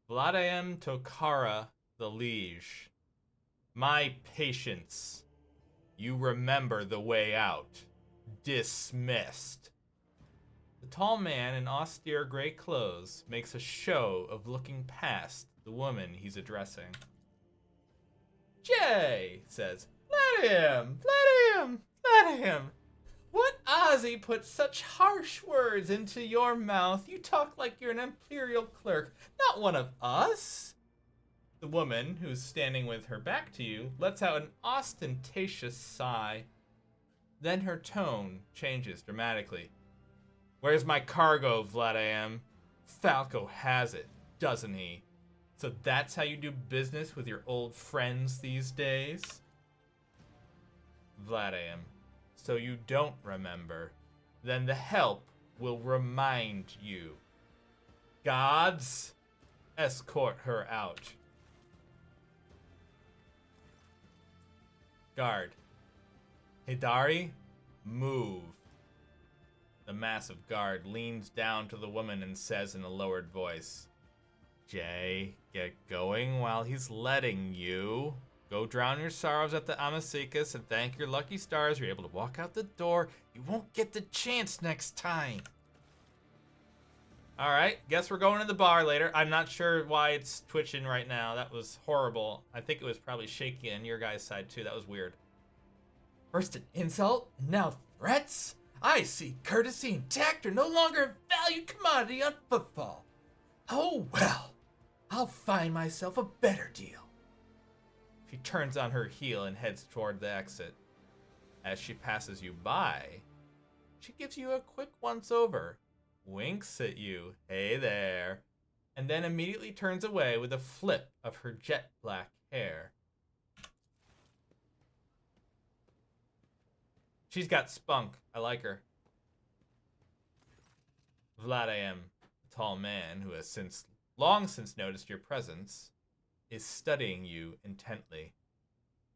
Vladimir Tokara the Liege. My patience. You remember the way out. Dismissed. The tall man in austere gray clothes makes a show of looking past the woman he's addressing. Jay says, Vladimir, what Ozzy put such harsh words into your mouth? You talk like you're an imperial clerk, not one of us. The woman, who's standing with her back to you, lets out an ostentatious sigh. Then her tone changes dramatically. Where's my cargo, Vladimir? Falco has it, doesn't he? So that's how you do business with your old friends these days? Vladimir. so you don't remember, then the help will remind you. Gods, escort her out. Guard. Hidari, move. The massive guard leans down to the woman and says in a lowered voice, Jay, get going while he's letting you. Go drown your sorrows at the Amasikas and thank your lucky stars you're able to walk out the door. You won't get the chance next time. Alright, guess we're going to the bar later. I'm not sure why it's twitching right now. That was horrible. I think it was probably shaky on your guys' side too. That was weird. First an insult, now threats? I see courtesy and tact are no longer a valued commodity on football. Oh well, I'll find myself a better deal. She turns on her heel and heads toward the exit. As she passes you by, she gives you a quick once-over, winks at you, hey there, and then immediately turns away with a flip of her jet black hair. She's got spunk. I like her. Vladayam, a tall man who has long since noticed your presence, is studying you intently.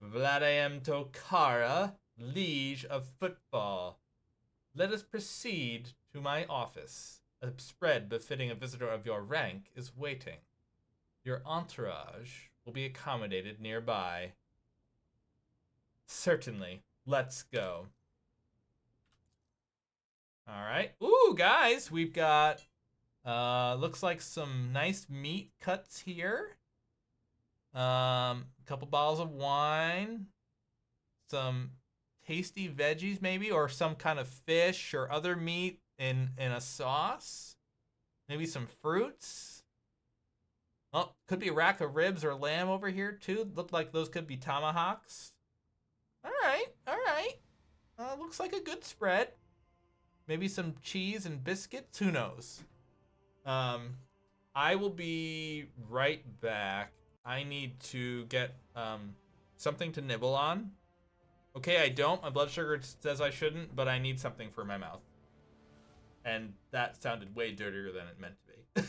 Vladayam Tokara, liege of football. Let us proceed to my office. A spread befitting a visitor of your rank is waiting. Your entourage will be accommodated nearby. Certainly. Let's go. Alright. Ooh, guys, we've got, looks like some nice meat cuts here. A couple bottles of wine. Some tasty veggies maybe, or some kind of fish or other meat in a sauce. Maybe some fruits. Oh, could be a rack of ribs or lamb over here too. Look like those could be tomahawks. Alright, alright. Looks like a good spread. Maybe some cheese and biscuits. Who knows? I will be right back. I need to get something to nibble on. Okay, I don't. My blood sugar says I shouldn't, but I need something for my mouth. And that sounded way dirtier than it meant to be.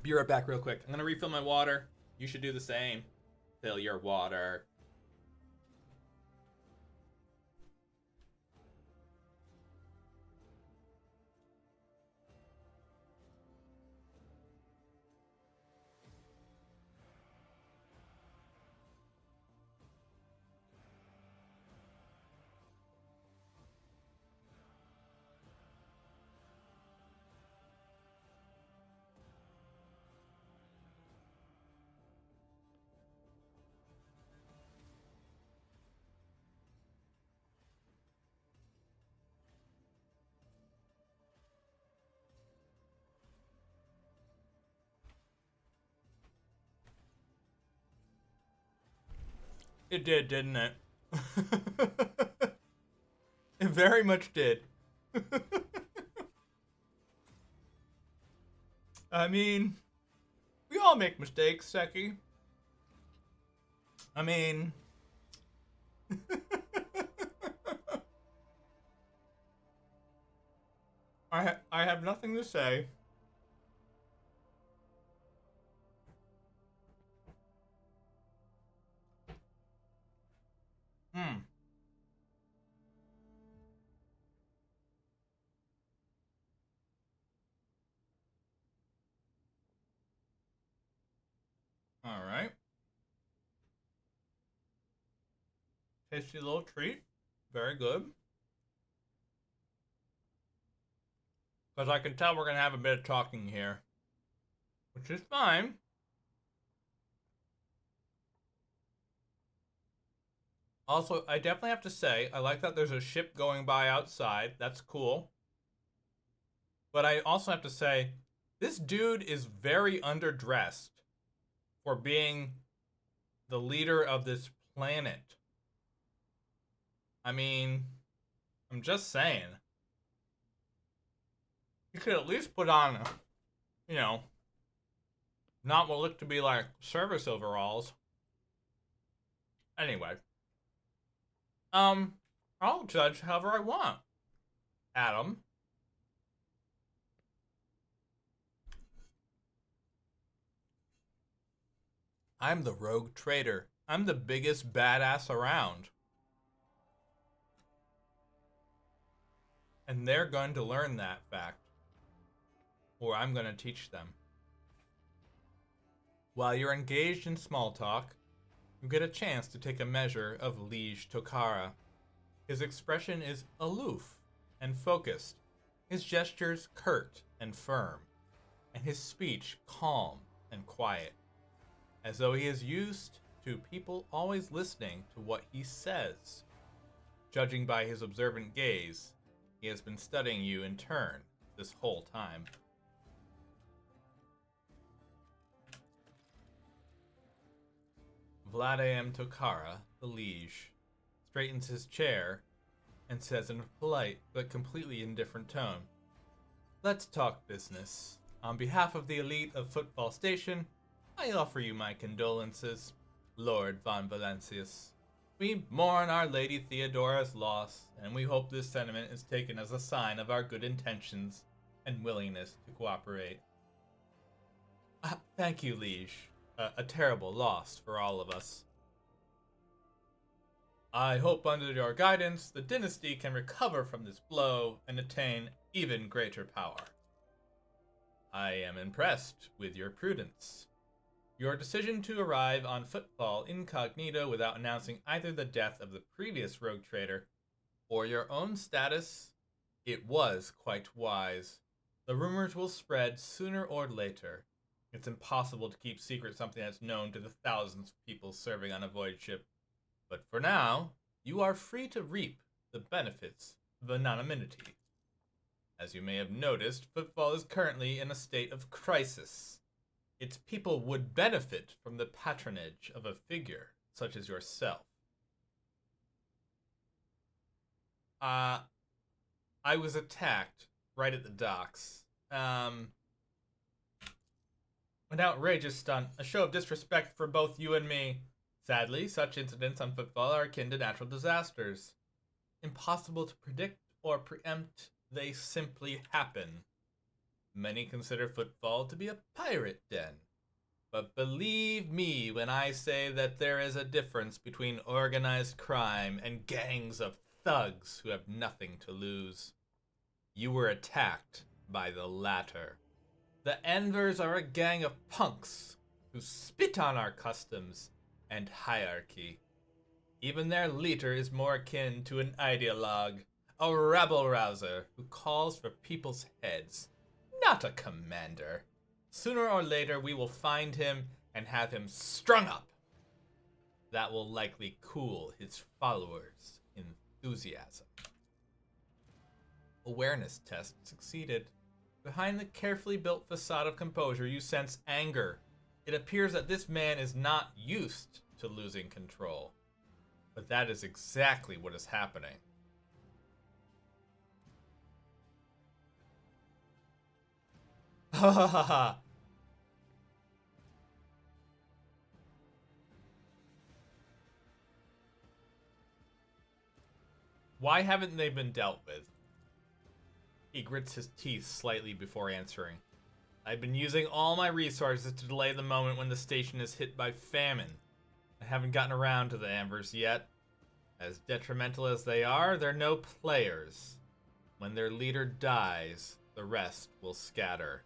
Be right back real quick. I'm going to refill my water. You should do the same. Fill your water. It did, didn't it? It very much did. I mean, we all make mistakes, Seki. I mean... I have nothing to say. All right. Tasty little treat. Very good. Because I can tell we're going to have a bit of talking here. Which is fine. Also, I definitely have to say, I like that there's a ship going by outside. That's cool. But I also have to say, this dude is very underdressed for being the leader of this planet. I mean, I'm just saying. You could at least put on, you know, not what look to be like service overalls. Anyway. I'll judge however I want. Adam. I'm the rogue trader. I'm the biggest badass around. And they're going to learn that fact. Or I'm going to teach them. While you're engaged in small talk, you get a chance to take a measure of Liege Tokara. His expression is aloof and focused, his gestures curt and firm, and his speech calm and quiet, as though he is used to people always listening to what he says. Judging by his observant gaze, he has been studying you in turn this whole time. Vladaim Tokara, the liege, straightens his chair and says in a polite but completely indifferent tone, "Let's talk business. On behalf of the elite of Football Station, I offer you my condolences, Lord von Valancius. We mourn Our Lady Theodora's loss, and we hope this sentiment is taken as a sign of our good intentions and willingness to cooperate." Thank you, liege. A terrible loss for all of us. I hope under your guidance, the dynasty can recover from this blow and attain even greater power. I am impressed with your prudence. Your decision to arrive on Football incognito without announcing either the death of the previous rogue trader or your own status, it was quite wise. The rumors will spread sooner or later. It's impossible to keep secret something that's known to the thousands of people serving on a void ship. But for now, you are free to reap the benefits of anonymity. As you may have noticed, Football is currently in a state of crisis. Its people would benefit from the patronage of a figure such as yourself. I was attacked right at the docks. An outrageous stunt, a show of disrespect for both you and me. Sadly, such incidents on Football are akin to natural disasters. Impossible to predict or preempt, they simply happen. Many consider Football to be a pirate den. But believe me when I say that there is a difference between organized crime and gangs of thugs who have nothing to lose. You were attacked by the latter. The Envers are a gang of punks who spit on our customs and hierarchy. Even their leader is more akin to an ideologue, a rabble-rouser who calls for people's heads, not a commander. Sooner or later we will find him and have him strung up. That will likely cool his followers' enthusiasm. Awareness test succeeded. Behind the carefully built facade of composure, you sense anger. It appears that this man is not used to losing control. But that is exactly what is happening. Ha ha ha ha. Why haven't they been dealt with? He grits his teeth slightly before answering. I've been using all my resources to delay the moment when the station is hit by famine. I haven't gotten around to the Envers yet. As detrimental as they are, they're no players. When their leader dies, the rest will scatter.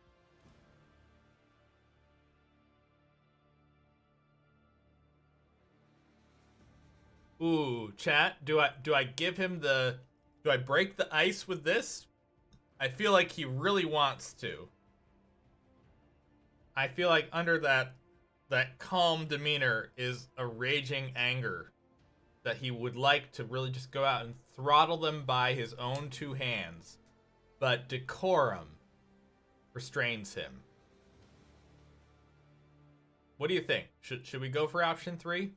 Ooh, chat, do I give him do I break the ice with this? I feel like he really wants to. I feel like under that calm demeanor is a raging anger that he would like to really just go out and throttle them by his own two hands. But decorum restrains him. What do you think? Should we go for option 3?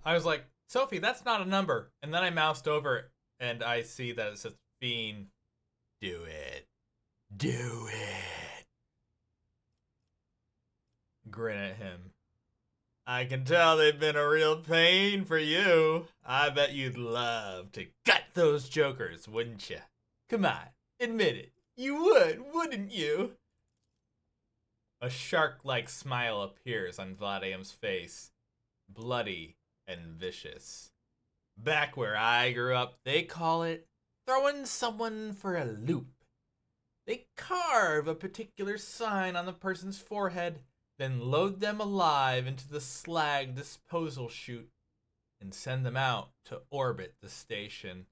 I was like, Sophie, that's not a number. And then I moused over it, and I see that it says Fiend. Do it. Do it. grin at him. I can tell they've been a real pain for you. I bet you'd love to gut those jokers, wouldn't you? Come on, admit it. You would, wouldn't you? A shark-like smile appears on Vladium's face, bloody and vicious. Back where I grew up, they call it throwing someone for a loop. They carve a particular sign on the person's forehead, then load them alive into the slag disposal chute and send them out to orbit the station.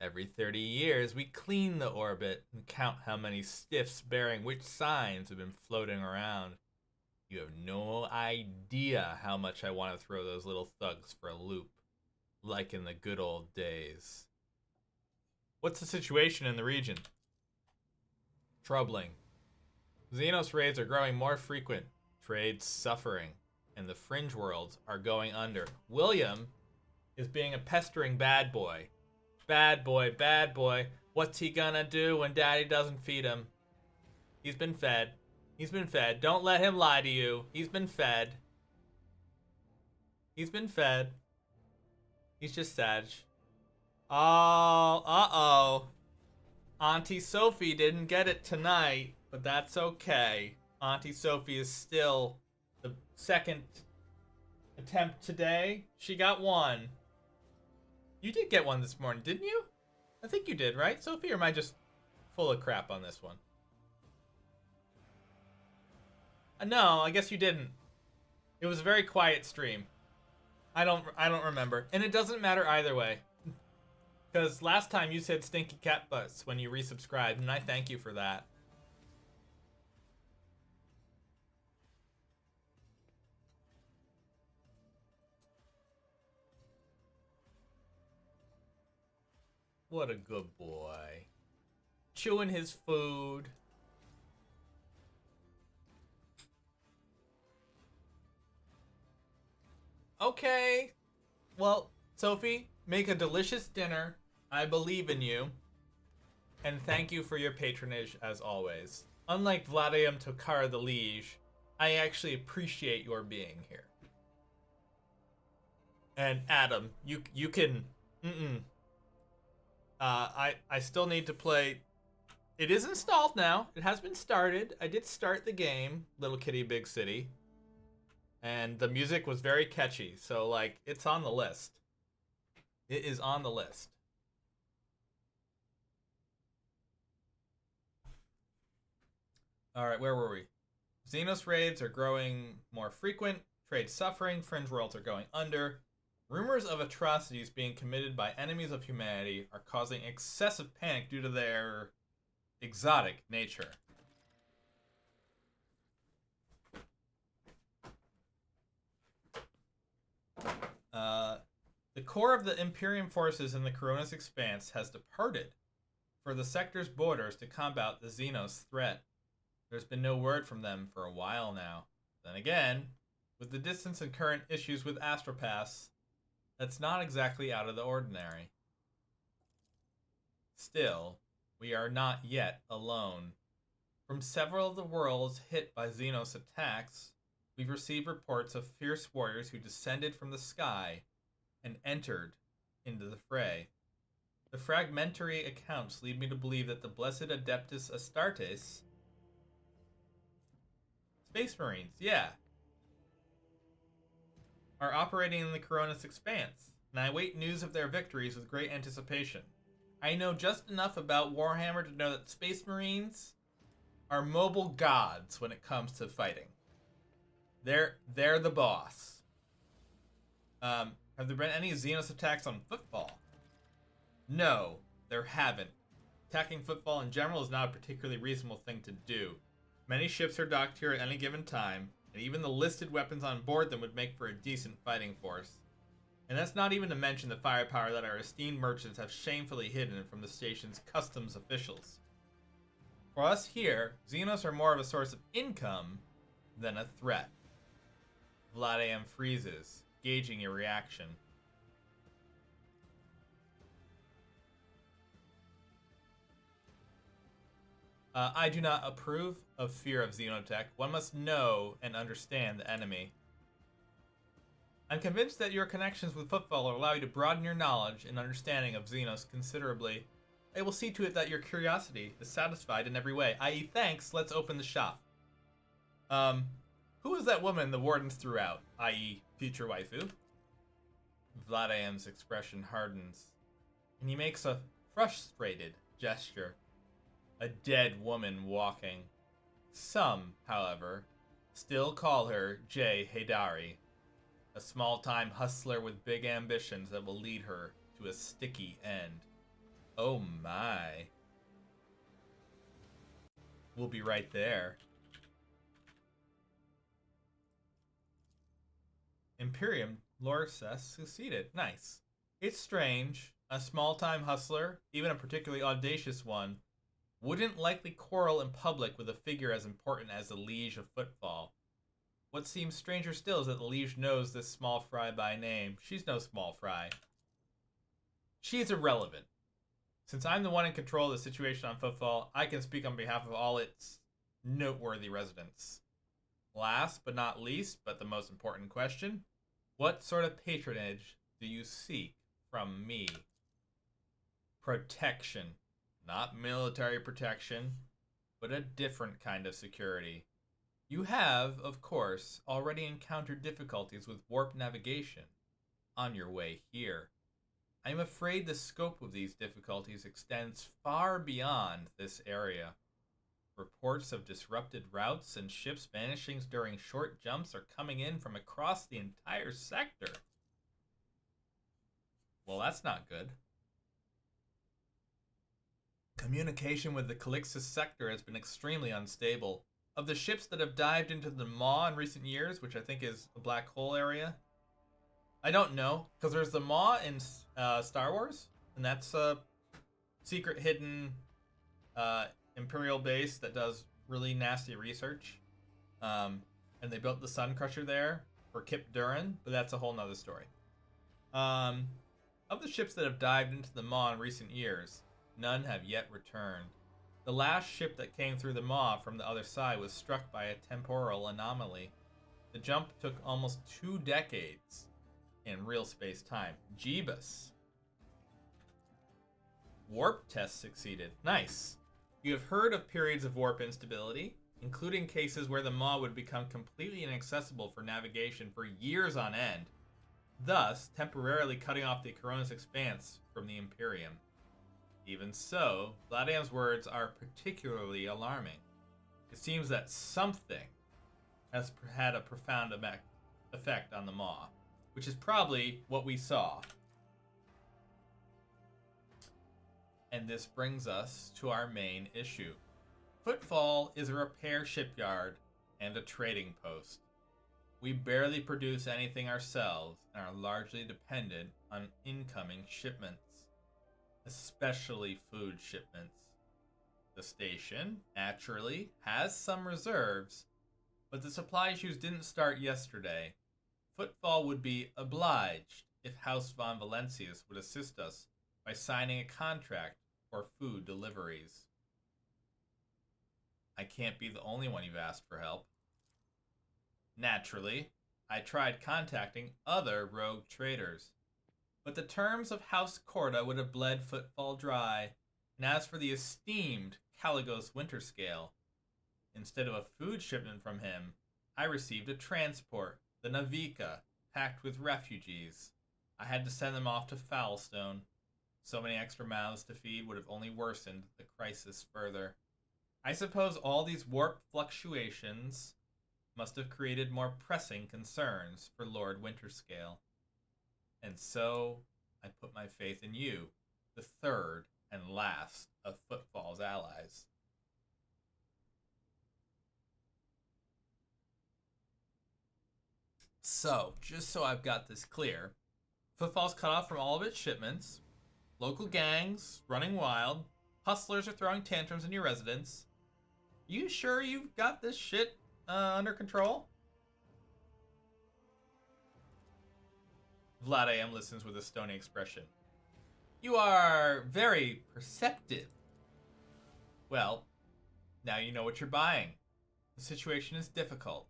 Every 30 years, we clean the orbit and count how many stiffs bearing which signs have been floating around. You have no idea how much I want to throw those little thugs for a loop, like in the good old days. What's the situation in the region? Troubling. Xenos raids are growing more frequent, trade suffering, and the fringe worlds are going under. William is being a pestering bad boy. Bad boy, bad boy. What's he gonna do when daddy doesn't feed him? He's been fed. He's been fed. Don't let him lie to you. He's been fed. He's been fed. He's just Sag. Oh, uh-oh. Auntie Sophie didn't get it tonight, but that's okay. Auntie Sophie is still the second attempt today. She got one. You did get one this morning, didn't you? I think you did, right, Sophie? Or am I just full of crap on this one? No, I guess you didn't. It was a very quiet stream. I don't remember. And it doesn't matter either way. Because last time you said stinky cat butts when you resubscribed, and I thank you for that. What a good boy. Chewing his food. Okay. Well, Sophie, make a delicious dinner. I believe in you. And thank you for your patronage as always. Unlike Vladium Tokar the Liege, I actually appreciate your being here. And Adam, you can I still need to play. It is installed now. It has been started. I did start the game, Little Kitty Big City. And the music was very catchy, so like it's on the list. It is on the list. All right, where were we? Xenos raids are growing more frequent, trade suffering, fringe worlds are going under. Rumors of atrocities being committed by enemies of humanity are causing excessive panic due to their exotic nature. The core of the Imperium forces in the Coronis Expanse has departed for the sector's borders to combat the Xenos threat. There's been no word from them for a while now. Then again, with the distance and current issues with Astropass, that's not exactly out of the ordinary. Still, we are not yet alone. From several of the worlds hit by Xenos attacks, we've received reports of fierce warriors who descended from the sky and entered into the fray. The fragmentary accounts lead me to believe that the blessed Adeptus Astartes... Space Marines, yeah, are operating in the Coronis Expanse, and I await news of their victories with great anticipation. I know just enough about Warhammer to know that Space Marines are mobile gods when it comes to fighting. They're the boss. Have there been any Xenos attacks on football? No, there haven't. Attacking football in general is not a particularly reasonable thing to do. Many ships are docked here at any given time, and even the listed weapons on board them would make for a decent fighting force. And that's not even to mention the firepower that our esteemed merchants have shamefully hidden from the station's customs officials. For us here, Xenos are more of a source of income than a threat. Vladium freezes, gauging your reaction. I do not approve of fear of Xenotech. One must know and understand the enemy. I'm convinced that your connections with Footfall will allow you to broaden your knowledge and understanding of Xenos considerably. I will see to it that your curiosity is satisfied in every way. I.e., thanks, let's open the shop. Who is that woman the wardens threw out? I.e., future waifu? Vladim's expression hardens, and he makes a frustrated gesture. A dead woman walking. Some, however, still call her Jay Haydari, a small-time hustler with big ambitions that will lead her to a sticky end. Oh my. We'll be right there. Imperium, Lore says, succeeded. Nice. It's strange. A small-time hustler, even a particularly audacious one, wouldn't likely quarrel in public with a figure as important as the Liege of Footfall. What seems stranger still is that the Liege knows this small fry by name. She's no small fry. She's irrelevant. Since I'm the one in control of the situation on Footfall, I can speak on behalf of all its noteworthy residents. Last but not least, but the most important question, what sort of patronage do you seek from me? Protection. Not military protection, but a different kind of security. You have, of course, already encountered difficulties with warp navigation on your way here. I am afraid the scope of these difficulties extends far beyond this area. Reports of disrupted routes and ships vanishing during short jumps are coming in from across the entire sector. Well, that's not good. Communication with the Calixtus sector has been extremely unstable. Of the ships that have dived into the Maw in recent years, which I think is a black hole area, I don't know, because there's the Maw in Star Wars, and that's a secret hidden Imperial base that does really nasty research. And they built the Sun Crusher there for Kip Duran, but that's a whole nother story. Of the ships that have dived into the Maw in recent years, none have yet returned. The last ship that came through the Maw from the other side was struck by a temporal anomaly. The jump took almost 2 decades in real space-time. Jeebus. Warp test succeeded. Nice. You have heard of periods of warp instability, including cases where the Maw would become completely inaccessible for navigation for years on end, thus temporarily cutting off the Coronis expanse from the Imperium. Even so, Vladim's words are particularly alarming. It seems that something has had a profound effect on the Maw, which is probably what we saw. And this brings us to our main issue. Footfall is a repair shipyard and a trading post. We barely produce anything ourselves and are largely dependent on incoming shipments, especially food shipments. The station, naturally, has some reserves, but the supply issues didn't start yesterday. Footfall would be obliged if House von Valencius would assist us by signing a contract for food deliveries. I can't be the only one you've asked for help. Naturally, I tried contacting other rogue traders, but the terms of House Corda would have bled Footfall dry, and as for the esteemed Caligos Winterscale, instead of a food shipment from him, I received a transport, the Navika, packed with refugees. I had to send them off to Foulstone. So many extra mouths to feed would have only worsened the crisis further. I suppose all these warp fluctuations must have created more pressing concerns for Lord Winterscale. And so I put my faith in you, the third and last of Footfall's allies. So, just so I've got this clear, Footfall's cut off from all of its shipments, local gangs running wild, hustlers are throwing tantrums in your residence. You sure you've got this shit under control? Vladimir listens with a stony expression. You are very perceptive. Well, Now you know what you're buying. The situation is difficult,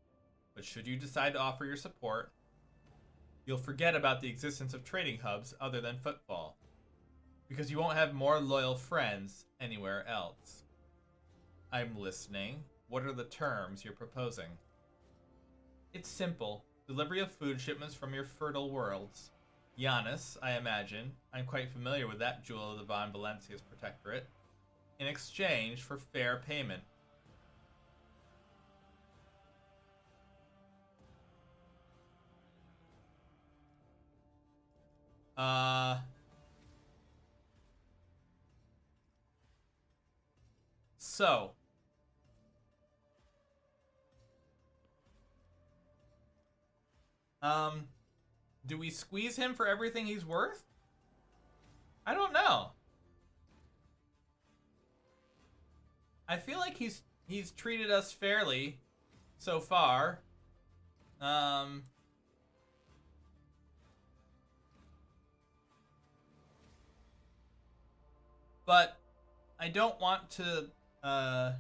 but should you decide to offer your support, you'll forget about the existence of trading hubs other than Footfall, because you won't have more loyal friends anywhere else. I'm listening. What are the terms you're proposing? It's simple. Delivery of food shipments from your fertile worlds. Giannis, I imagine. I'm quite familiar with that jewel of the Von Valencia's protectorate. In exchange for fair payment. So. Do we squeeze him for everything he's worth? I don't know. I feel like he's treated us fairly so far. But I don't want to I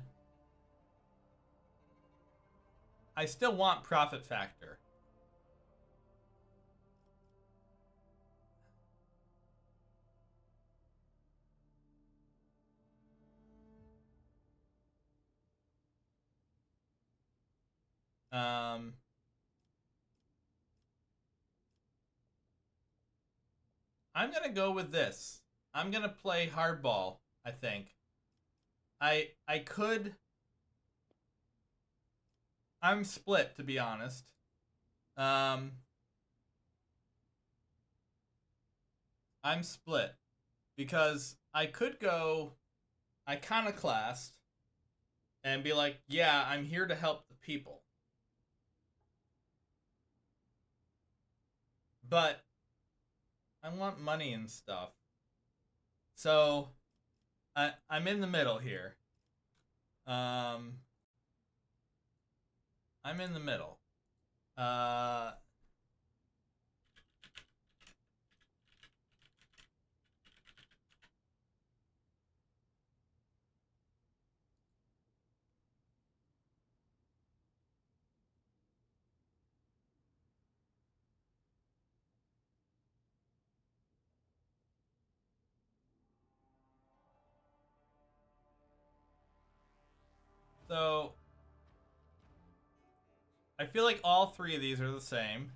still want profit factor. I'm gonna go with this. I'm gonna play hardball, I think. I could. I'm split, to be honest. I'm split because I could go iconoclast and be like, yeah, I'm here to help the people. But I want money and stuff. So I'm in the middle here. I'm in the middle. So I feel like all three of these are the same.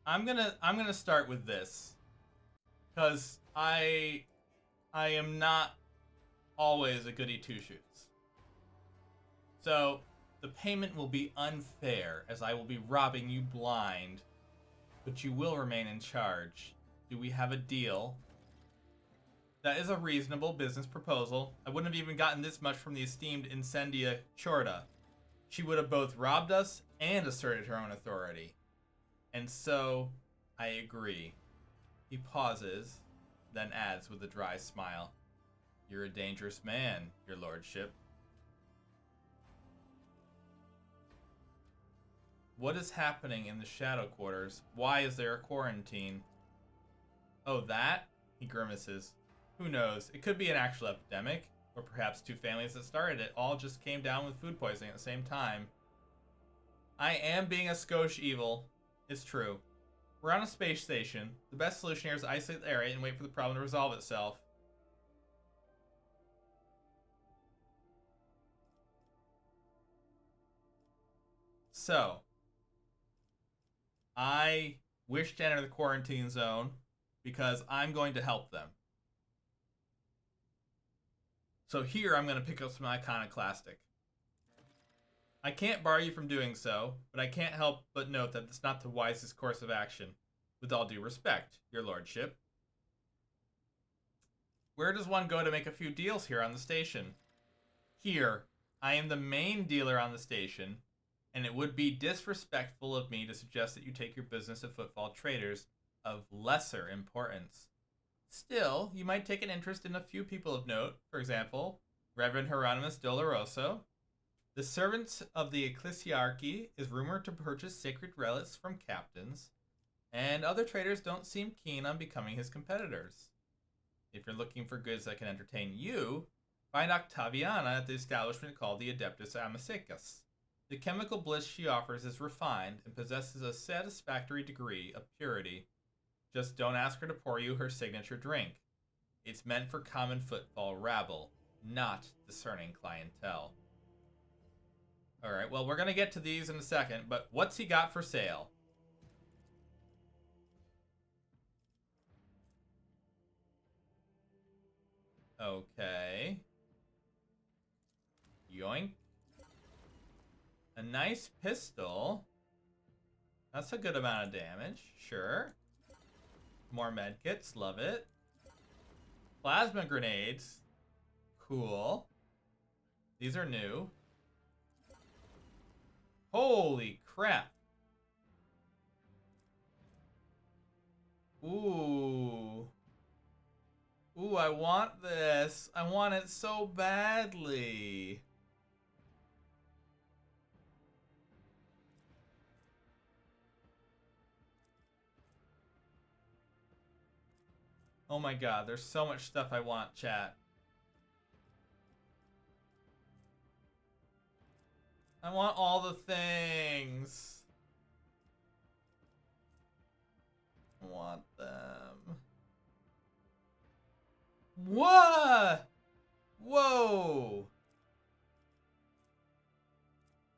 I'm gonna start with this, because I am not always a goody two shoes. So the payment will be unfair, as I will be robbing you blind, but you will remain in charge. Do we have a deal? That is a reasonable business proposal. I wouldn't have even gotten this much from the esteemed Incendia Chorda. She would have both robbed us and asserted her own authority. And so, I agree. He pauses, then adds with a dry smile, "You're a dangerous man, your lordship." What is happening in the shadow quarters? Why is there a quarantine? Oh, that? He grimaces. Who knows? It could be an actual epidemic, or perhaps two families that started it all just came down with food poisoning at the same time. I am being a skosh evil. It's true. We're on a space station. The best solution here is to isolate the area and wait for the problem to resolve itself. So, I wish to enter the quarantine zone because I'm going to help them. So here I'm going to pick up some iconoclastic. I can't bar you from doing so, but I can't help but note that it's not the wisest course of action. With all due respect, your lordship. Where does one go to make a few deals here on the station? Here, I am the main dealer on the station, and it would be disrespectful of me to suggest that you take your business to Footfall traders of lesser importance. Still, you might take an interest in a few people of note. For example, Reverend Hieronymus Doloroso. The servant of the Ecclesiarchy is rumored to purchase sacred relics from captains, and other traders don't seem keen on becoming his competitors. If you're looking for goods that can entertain you, find Octaviana at the establishment called the Adeptus Amicus. The chemical bliss she offers is refined and possesses a satisfactory degree of purity. Just don't ask her to pour you her signature drink. It's meant for common football rabble, not discerning clientele. Alright, well, we're going to get to these in a second, but what's he got for sale? Okay. Yoink. A nice pistol. That's a good amount of damage. Sure. More medkits. Love it. Plasma grenades. Cool. These are new. Holy crap. Ooh. Ooh, I want this. I want it so badly. Oh my god, there's so much stuff I want, chat. I want all the things. I want them. What? Whoa.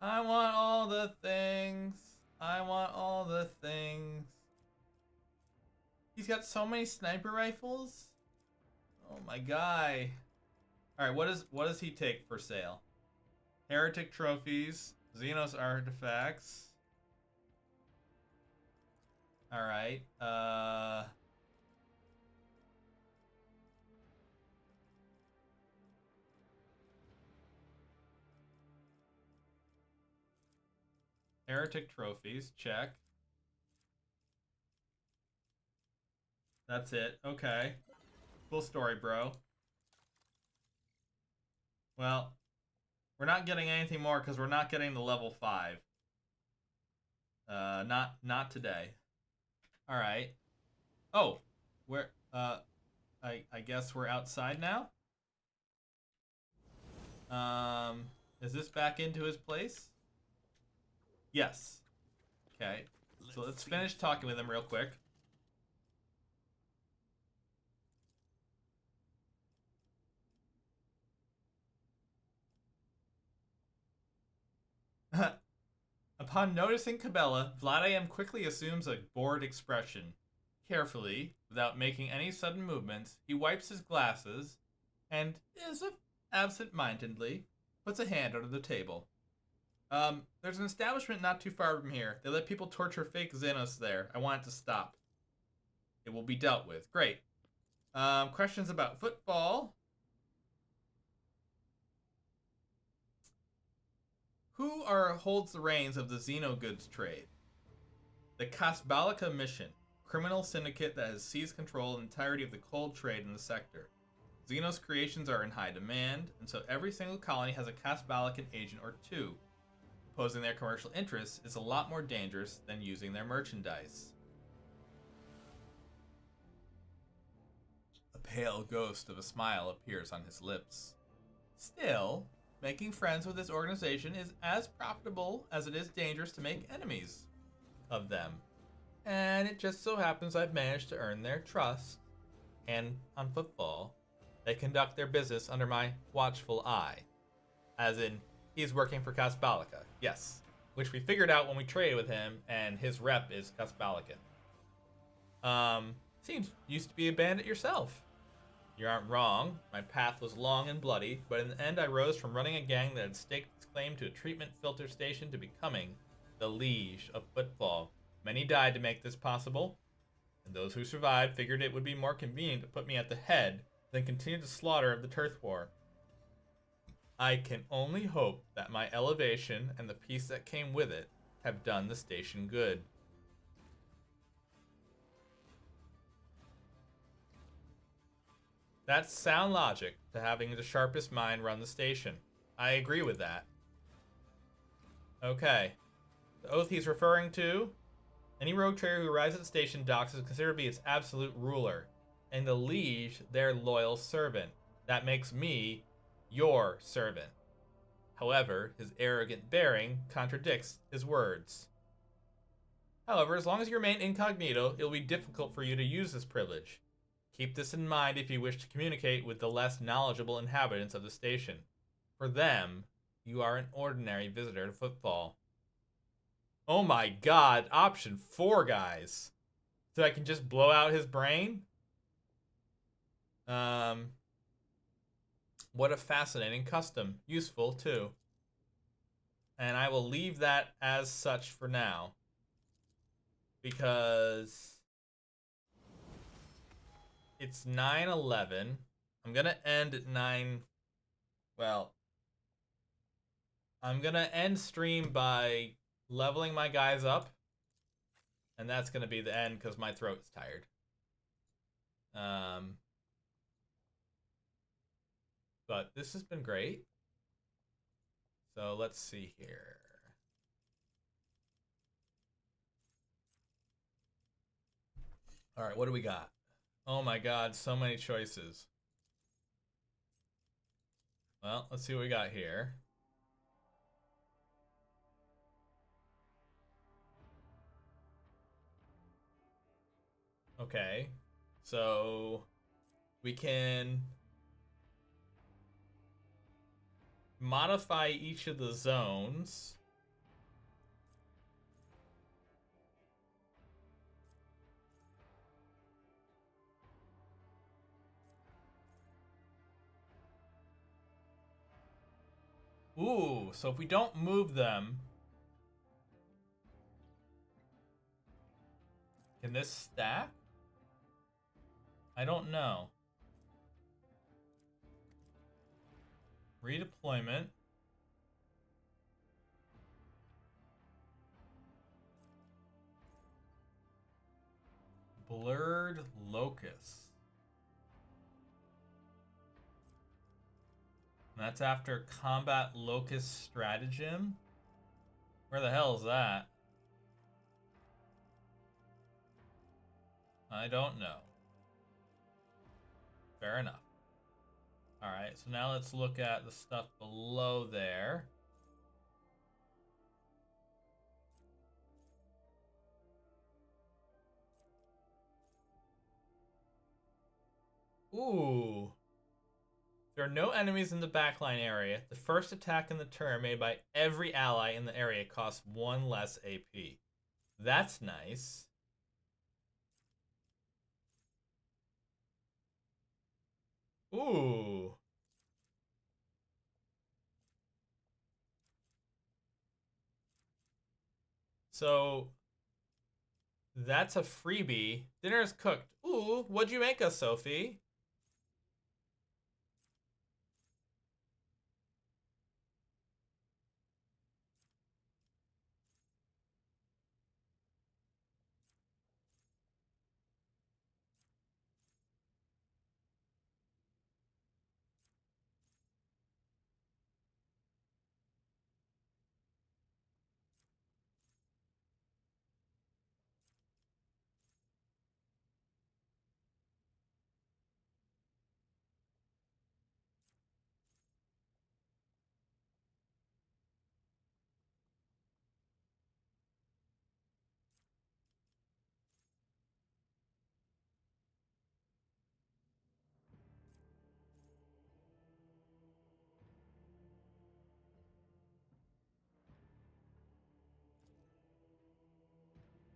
I want all the things. I want all the things. He's got so many sniper rifles. Oh my guy. Alright, what does he take for sale? Heretic trophies, Xenos artifacts. Alright, Heretic trophies, check. That's it. Okay. Cool story, bro. Well, we're not getting anything more because we're not getting the level 5. Not today. All right. Oh, where? I guess we're outside now. Is this back into his place? Yes. Okay. So let's finish talking with him real quick. Upon noticing Cabela, Vladiam quickly assumes a bored expression. Carefully, without making any sudden movements, he wipes his glasses and, as if absent-mindedly, puts a hand under the table. There's an establishment not too far from here. They let people torture fake Xenos there. I want it to stop. It will be dealt with. Great. Questions about football. Who holds the reins of the Xenogoods trade? The Kasbalika Mission, criminal syndicate that has seized control of the entirety of the cold trade in the sector. Xenos creations are in high demand, and so every single colony has a Kasbalikan agent or two. Opposing their commercial interests is a lot more dangerous than using their merchandise. A pale ghost of a smile appears on his lips. Still, making friends with this organization is as profitable as it is dangerous to make enemies of them. And it just so happens I've managed to earn their trust. And on football, they conduct their business under my watchful eye. As in, he's working for Kasbalika, yes. Which we figured out when we traded with him, and his rep is Kasbalikan. Seems you used to be a bandit yourself. You aren't wrong. My path was long and bloody, but in the end I rose from running a gang that had staked its claim to a treatment filter station to becoming the liege of football. Many died to make this possible, and those who survived figured it would be more convenient to put me at the head than continue the slaughter of the Turf War. I can only hope that my elevation and the peace that came with it have done the station good. That's sound logic to having the sharpest mind run the station. I agree with that. Okay. The oath he's referring to: any rogue trader who arrives at the station docks is considered to be its absolute ruler. and the liege their loyal servant. That makes me your servant. However, his arrogant bearing contradicts his words. However, as long as you remain incognito, it will be difficult for you to use this privilege. Keep this in mind if you wish to communicate with the less knowledgeable inhabitants of the station. For them, you are an ordinary visitor to football. Oh my god, option 4, guys. So I can just blow out his brain? What a fascinating custom. Useful, too. And I will leave that as such for now. Because it's 9:11. I'm going to end at 9... Well, I'm going to end stream by leveling my guys up. And that's going to be the end because my throat's tired. But this has been great. So let's see here. All right, what do we got? Oh my god, so many choices. Well, let's see what we got here. Okay, so we can modify each of the zones. Ooh, so if we don't move them, can this stack? I don't know. Redeployment. Blurred Locust. And that's after Combat Locust Stratagem? Where the hell is that? I don't know. Fair enough. Alright, so now let's look at the stuff below there. Ooh. There are no enemies in the backline area. The first attack in the turn made by every ally in the area costs 1 less AP. That's nice. Ooh. So that's a freebie. Dinner is cooked. Ooh, what'd you make us, Sophie?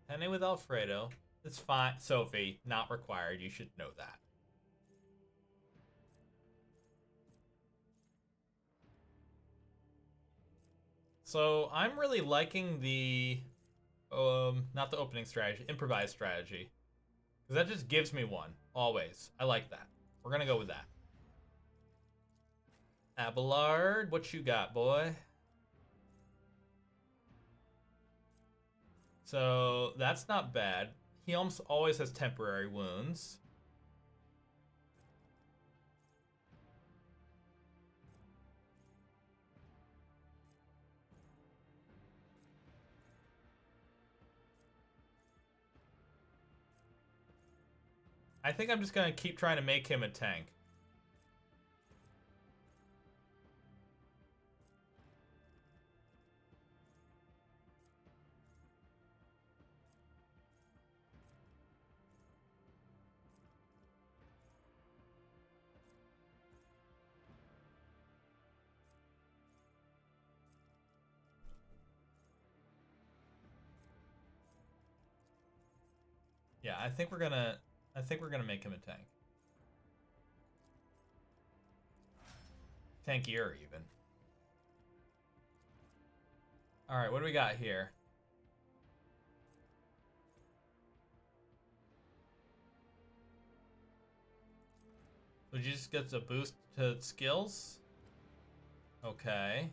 Penne with Alfredo. It's fine. Sophie, not required. You should know that. So I'm really liking the, not the opening strategy, improvised strategy. Because that just gives me one, always. I like that. We're gonna go with that. Abelard, what you got, boy? So that's not bad. He almost always has temporary wounds. I think I'm just gonna keep trying to make him a tank. Yeah, I think we're gonna make him a tank. Tankier even. Alright, what do we got here? So he just gets a boost to skills? Okay.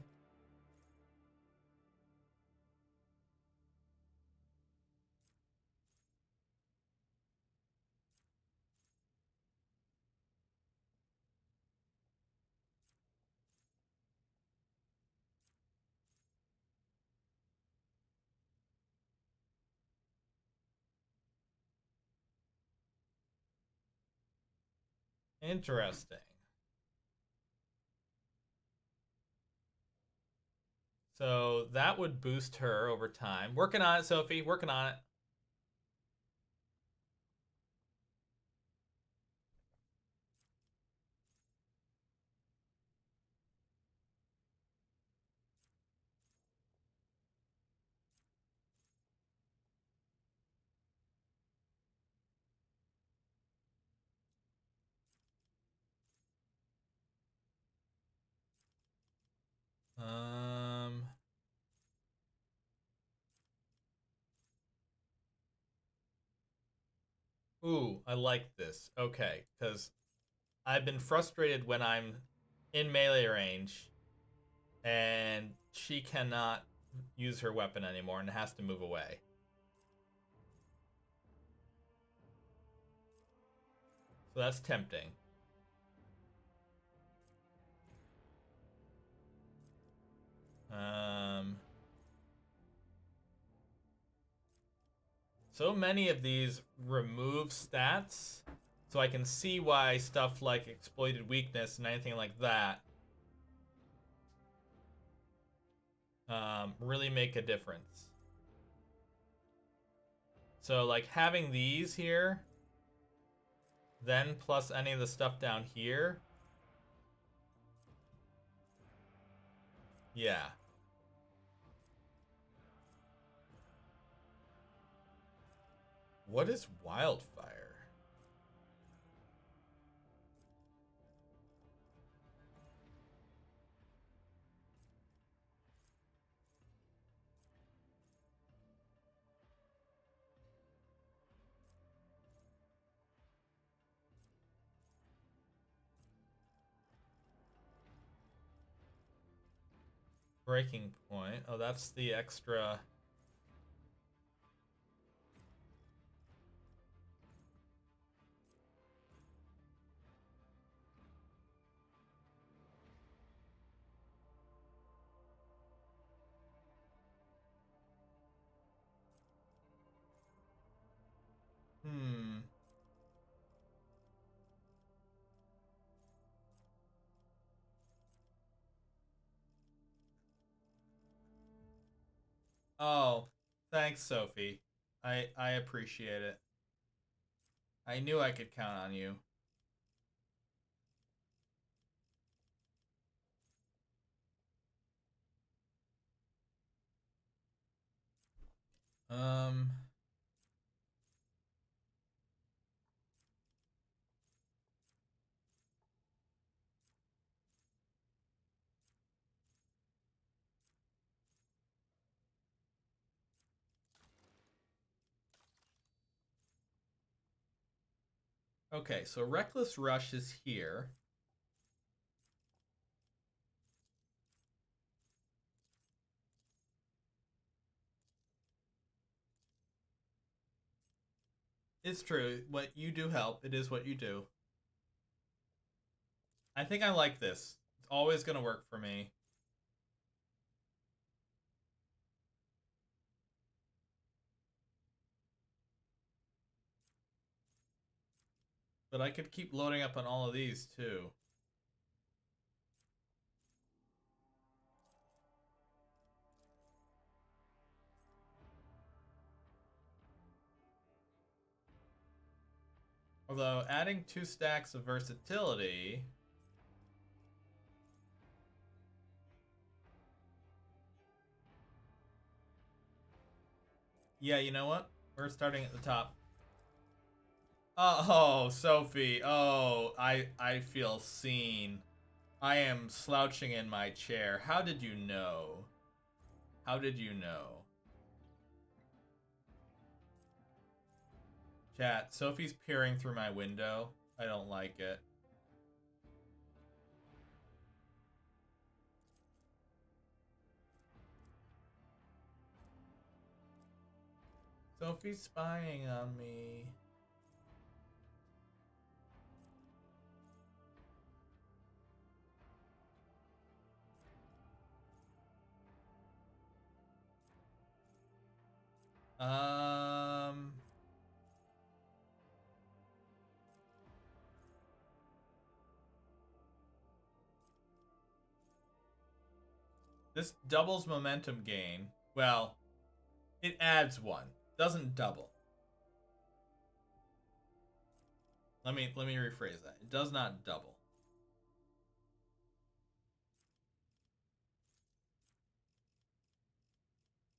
Interesting. So that would boost her over time. Working on it, Sophie. Working on it. Um. Ooh, I like this. Okay, because I've been frustrated when I'm in melee range and she cannot use her weapon anymore and has to move away. So that's tempting. So many of these remove stats, so I can see why stuff like exploited weakness and anything like that really make a difference. So like having these here, then plus any of the stuff down here. Yeah. What is wildfire? Breaking point. Oh, that's the extra. Hmm. Oh, thanks, Sophie. I appreciate it. I knew I could count on you. Um. Okay, so Reckless Rush is here. It's true. What you do help. It is what you do. I think I like this. It's always gonna work for me. But I could keep loading up on all of these too. Although adding 2 stacks of versatility. Yeah, you know what? We're starting at the top. Oh, Sophie. Oh, I feel seen. I am slouching in my chair. How did you know? How did you know? Chat, Sophie's peering through my window. I don't like it. Sophie's spying on me. Um... This doubles momentum gain. Well, it adds 1. Doesn't double. Let me rephrase that. It does not double.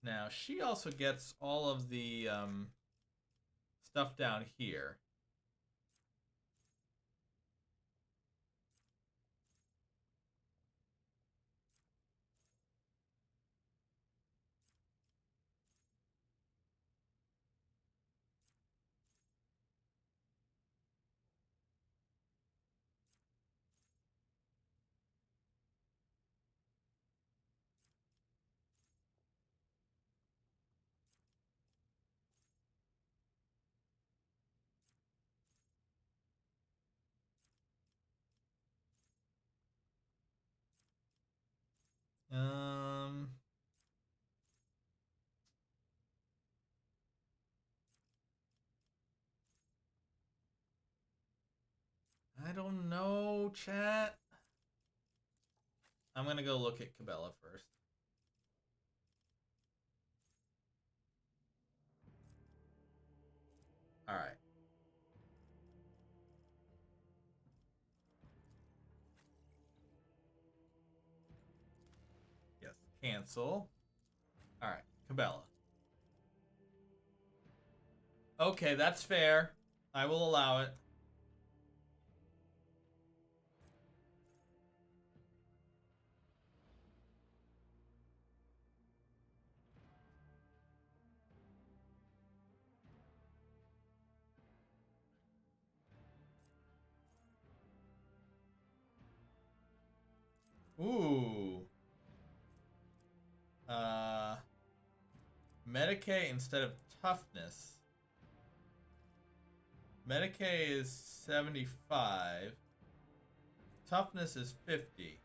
Now, she also gets all of the stuff down here. Um... I don't know, chat. I'm gonna go look at Cabela first. Alright. Yes, cancel. Alright, Cabela. Okay, that's fair. I will allow it. Ooh. Medicae instead of toughness. Medicae is 75. Toughness is 50.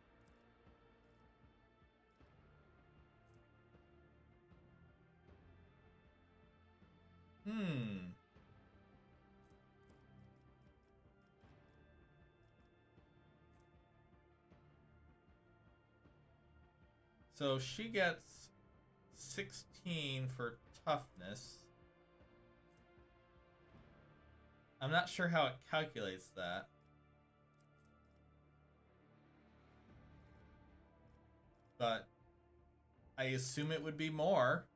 Hmm. So she gets 16 for toughness. I'm not sure how it calculates that. But I assume it would be more.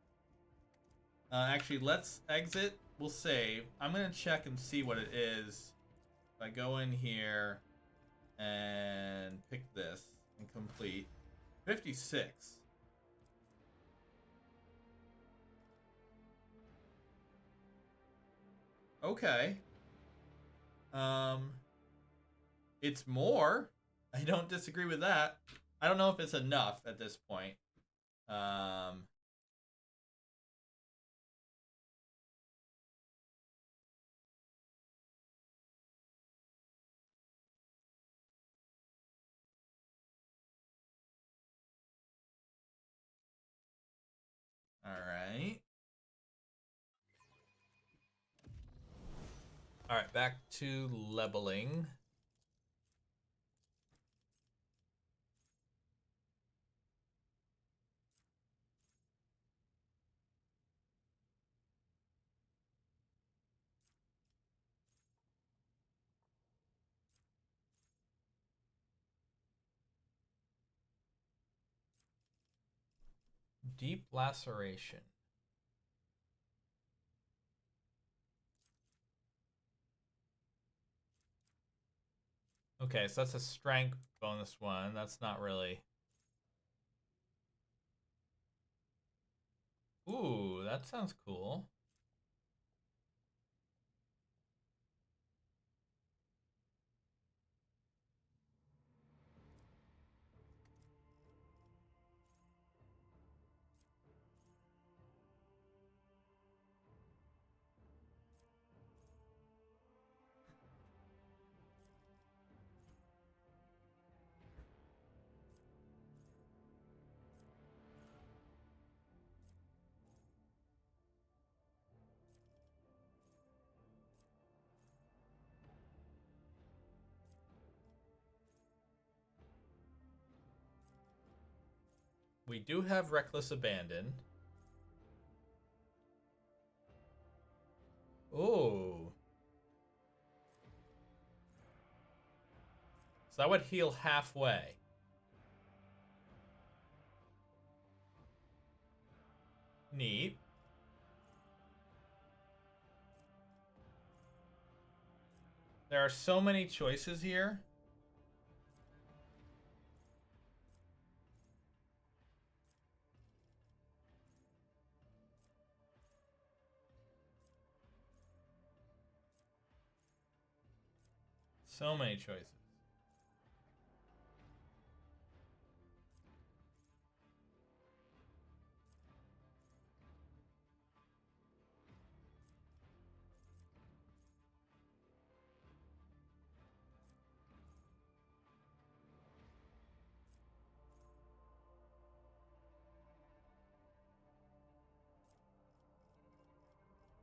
Actually, let's exit. We'll save. I'm going to check and see what it is. If I go in here and pick this and complete. 56. Okay. It's more. I don't disagree with that. I don't know if it's enough at this point. All right. All right, back to leveling. Deep laceration. Okay, so that's a strength bonus one. That's not really. Ooh, that sounds cool. We do have Reckless Abandon. Ooh. So that would heal halfway. Neat. There are so many choices here. So many choices.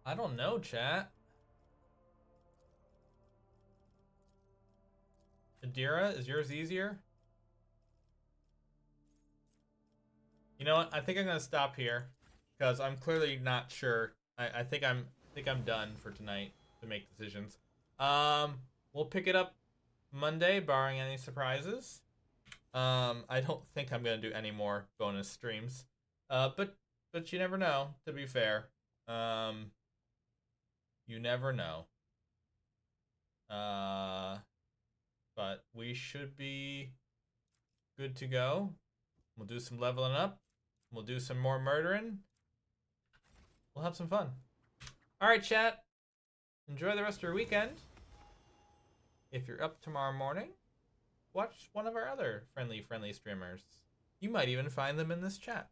I don't know, chat. Adira, is yours easier? You know what? I think I'm gonna stop here because I'm clearly not sure. I think I'm done for tonight to make decisions. We'll pick it up Monday, barring any surprises. I don't think I'm gonna do any more bonus streams. But you never know. To be fair, you never know. But we should be good to go. We'll do some leveling up. We'll do some more murdering. We'll have some fun. All right, chat. Enjoy the rest of your weekend. If you're up tomorrow morning, watch one of our other friendly streamers. You might even find them in this chat.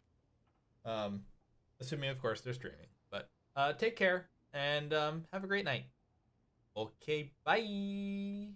Assuming, of course, they're streaming. But take care and have a great night. Okay, bye.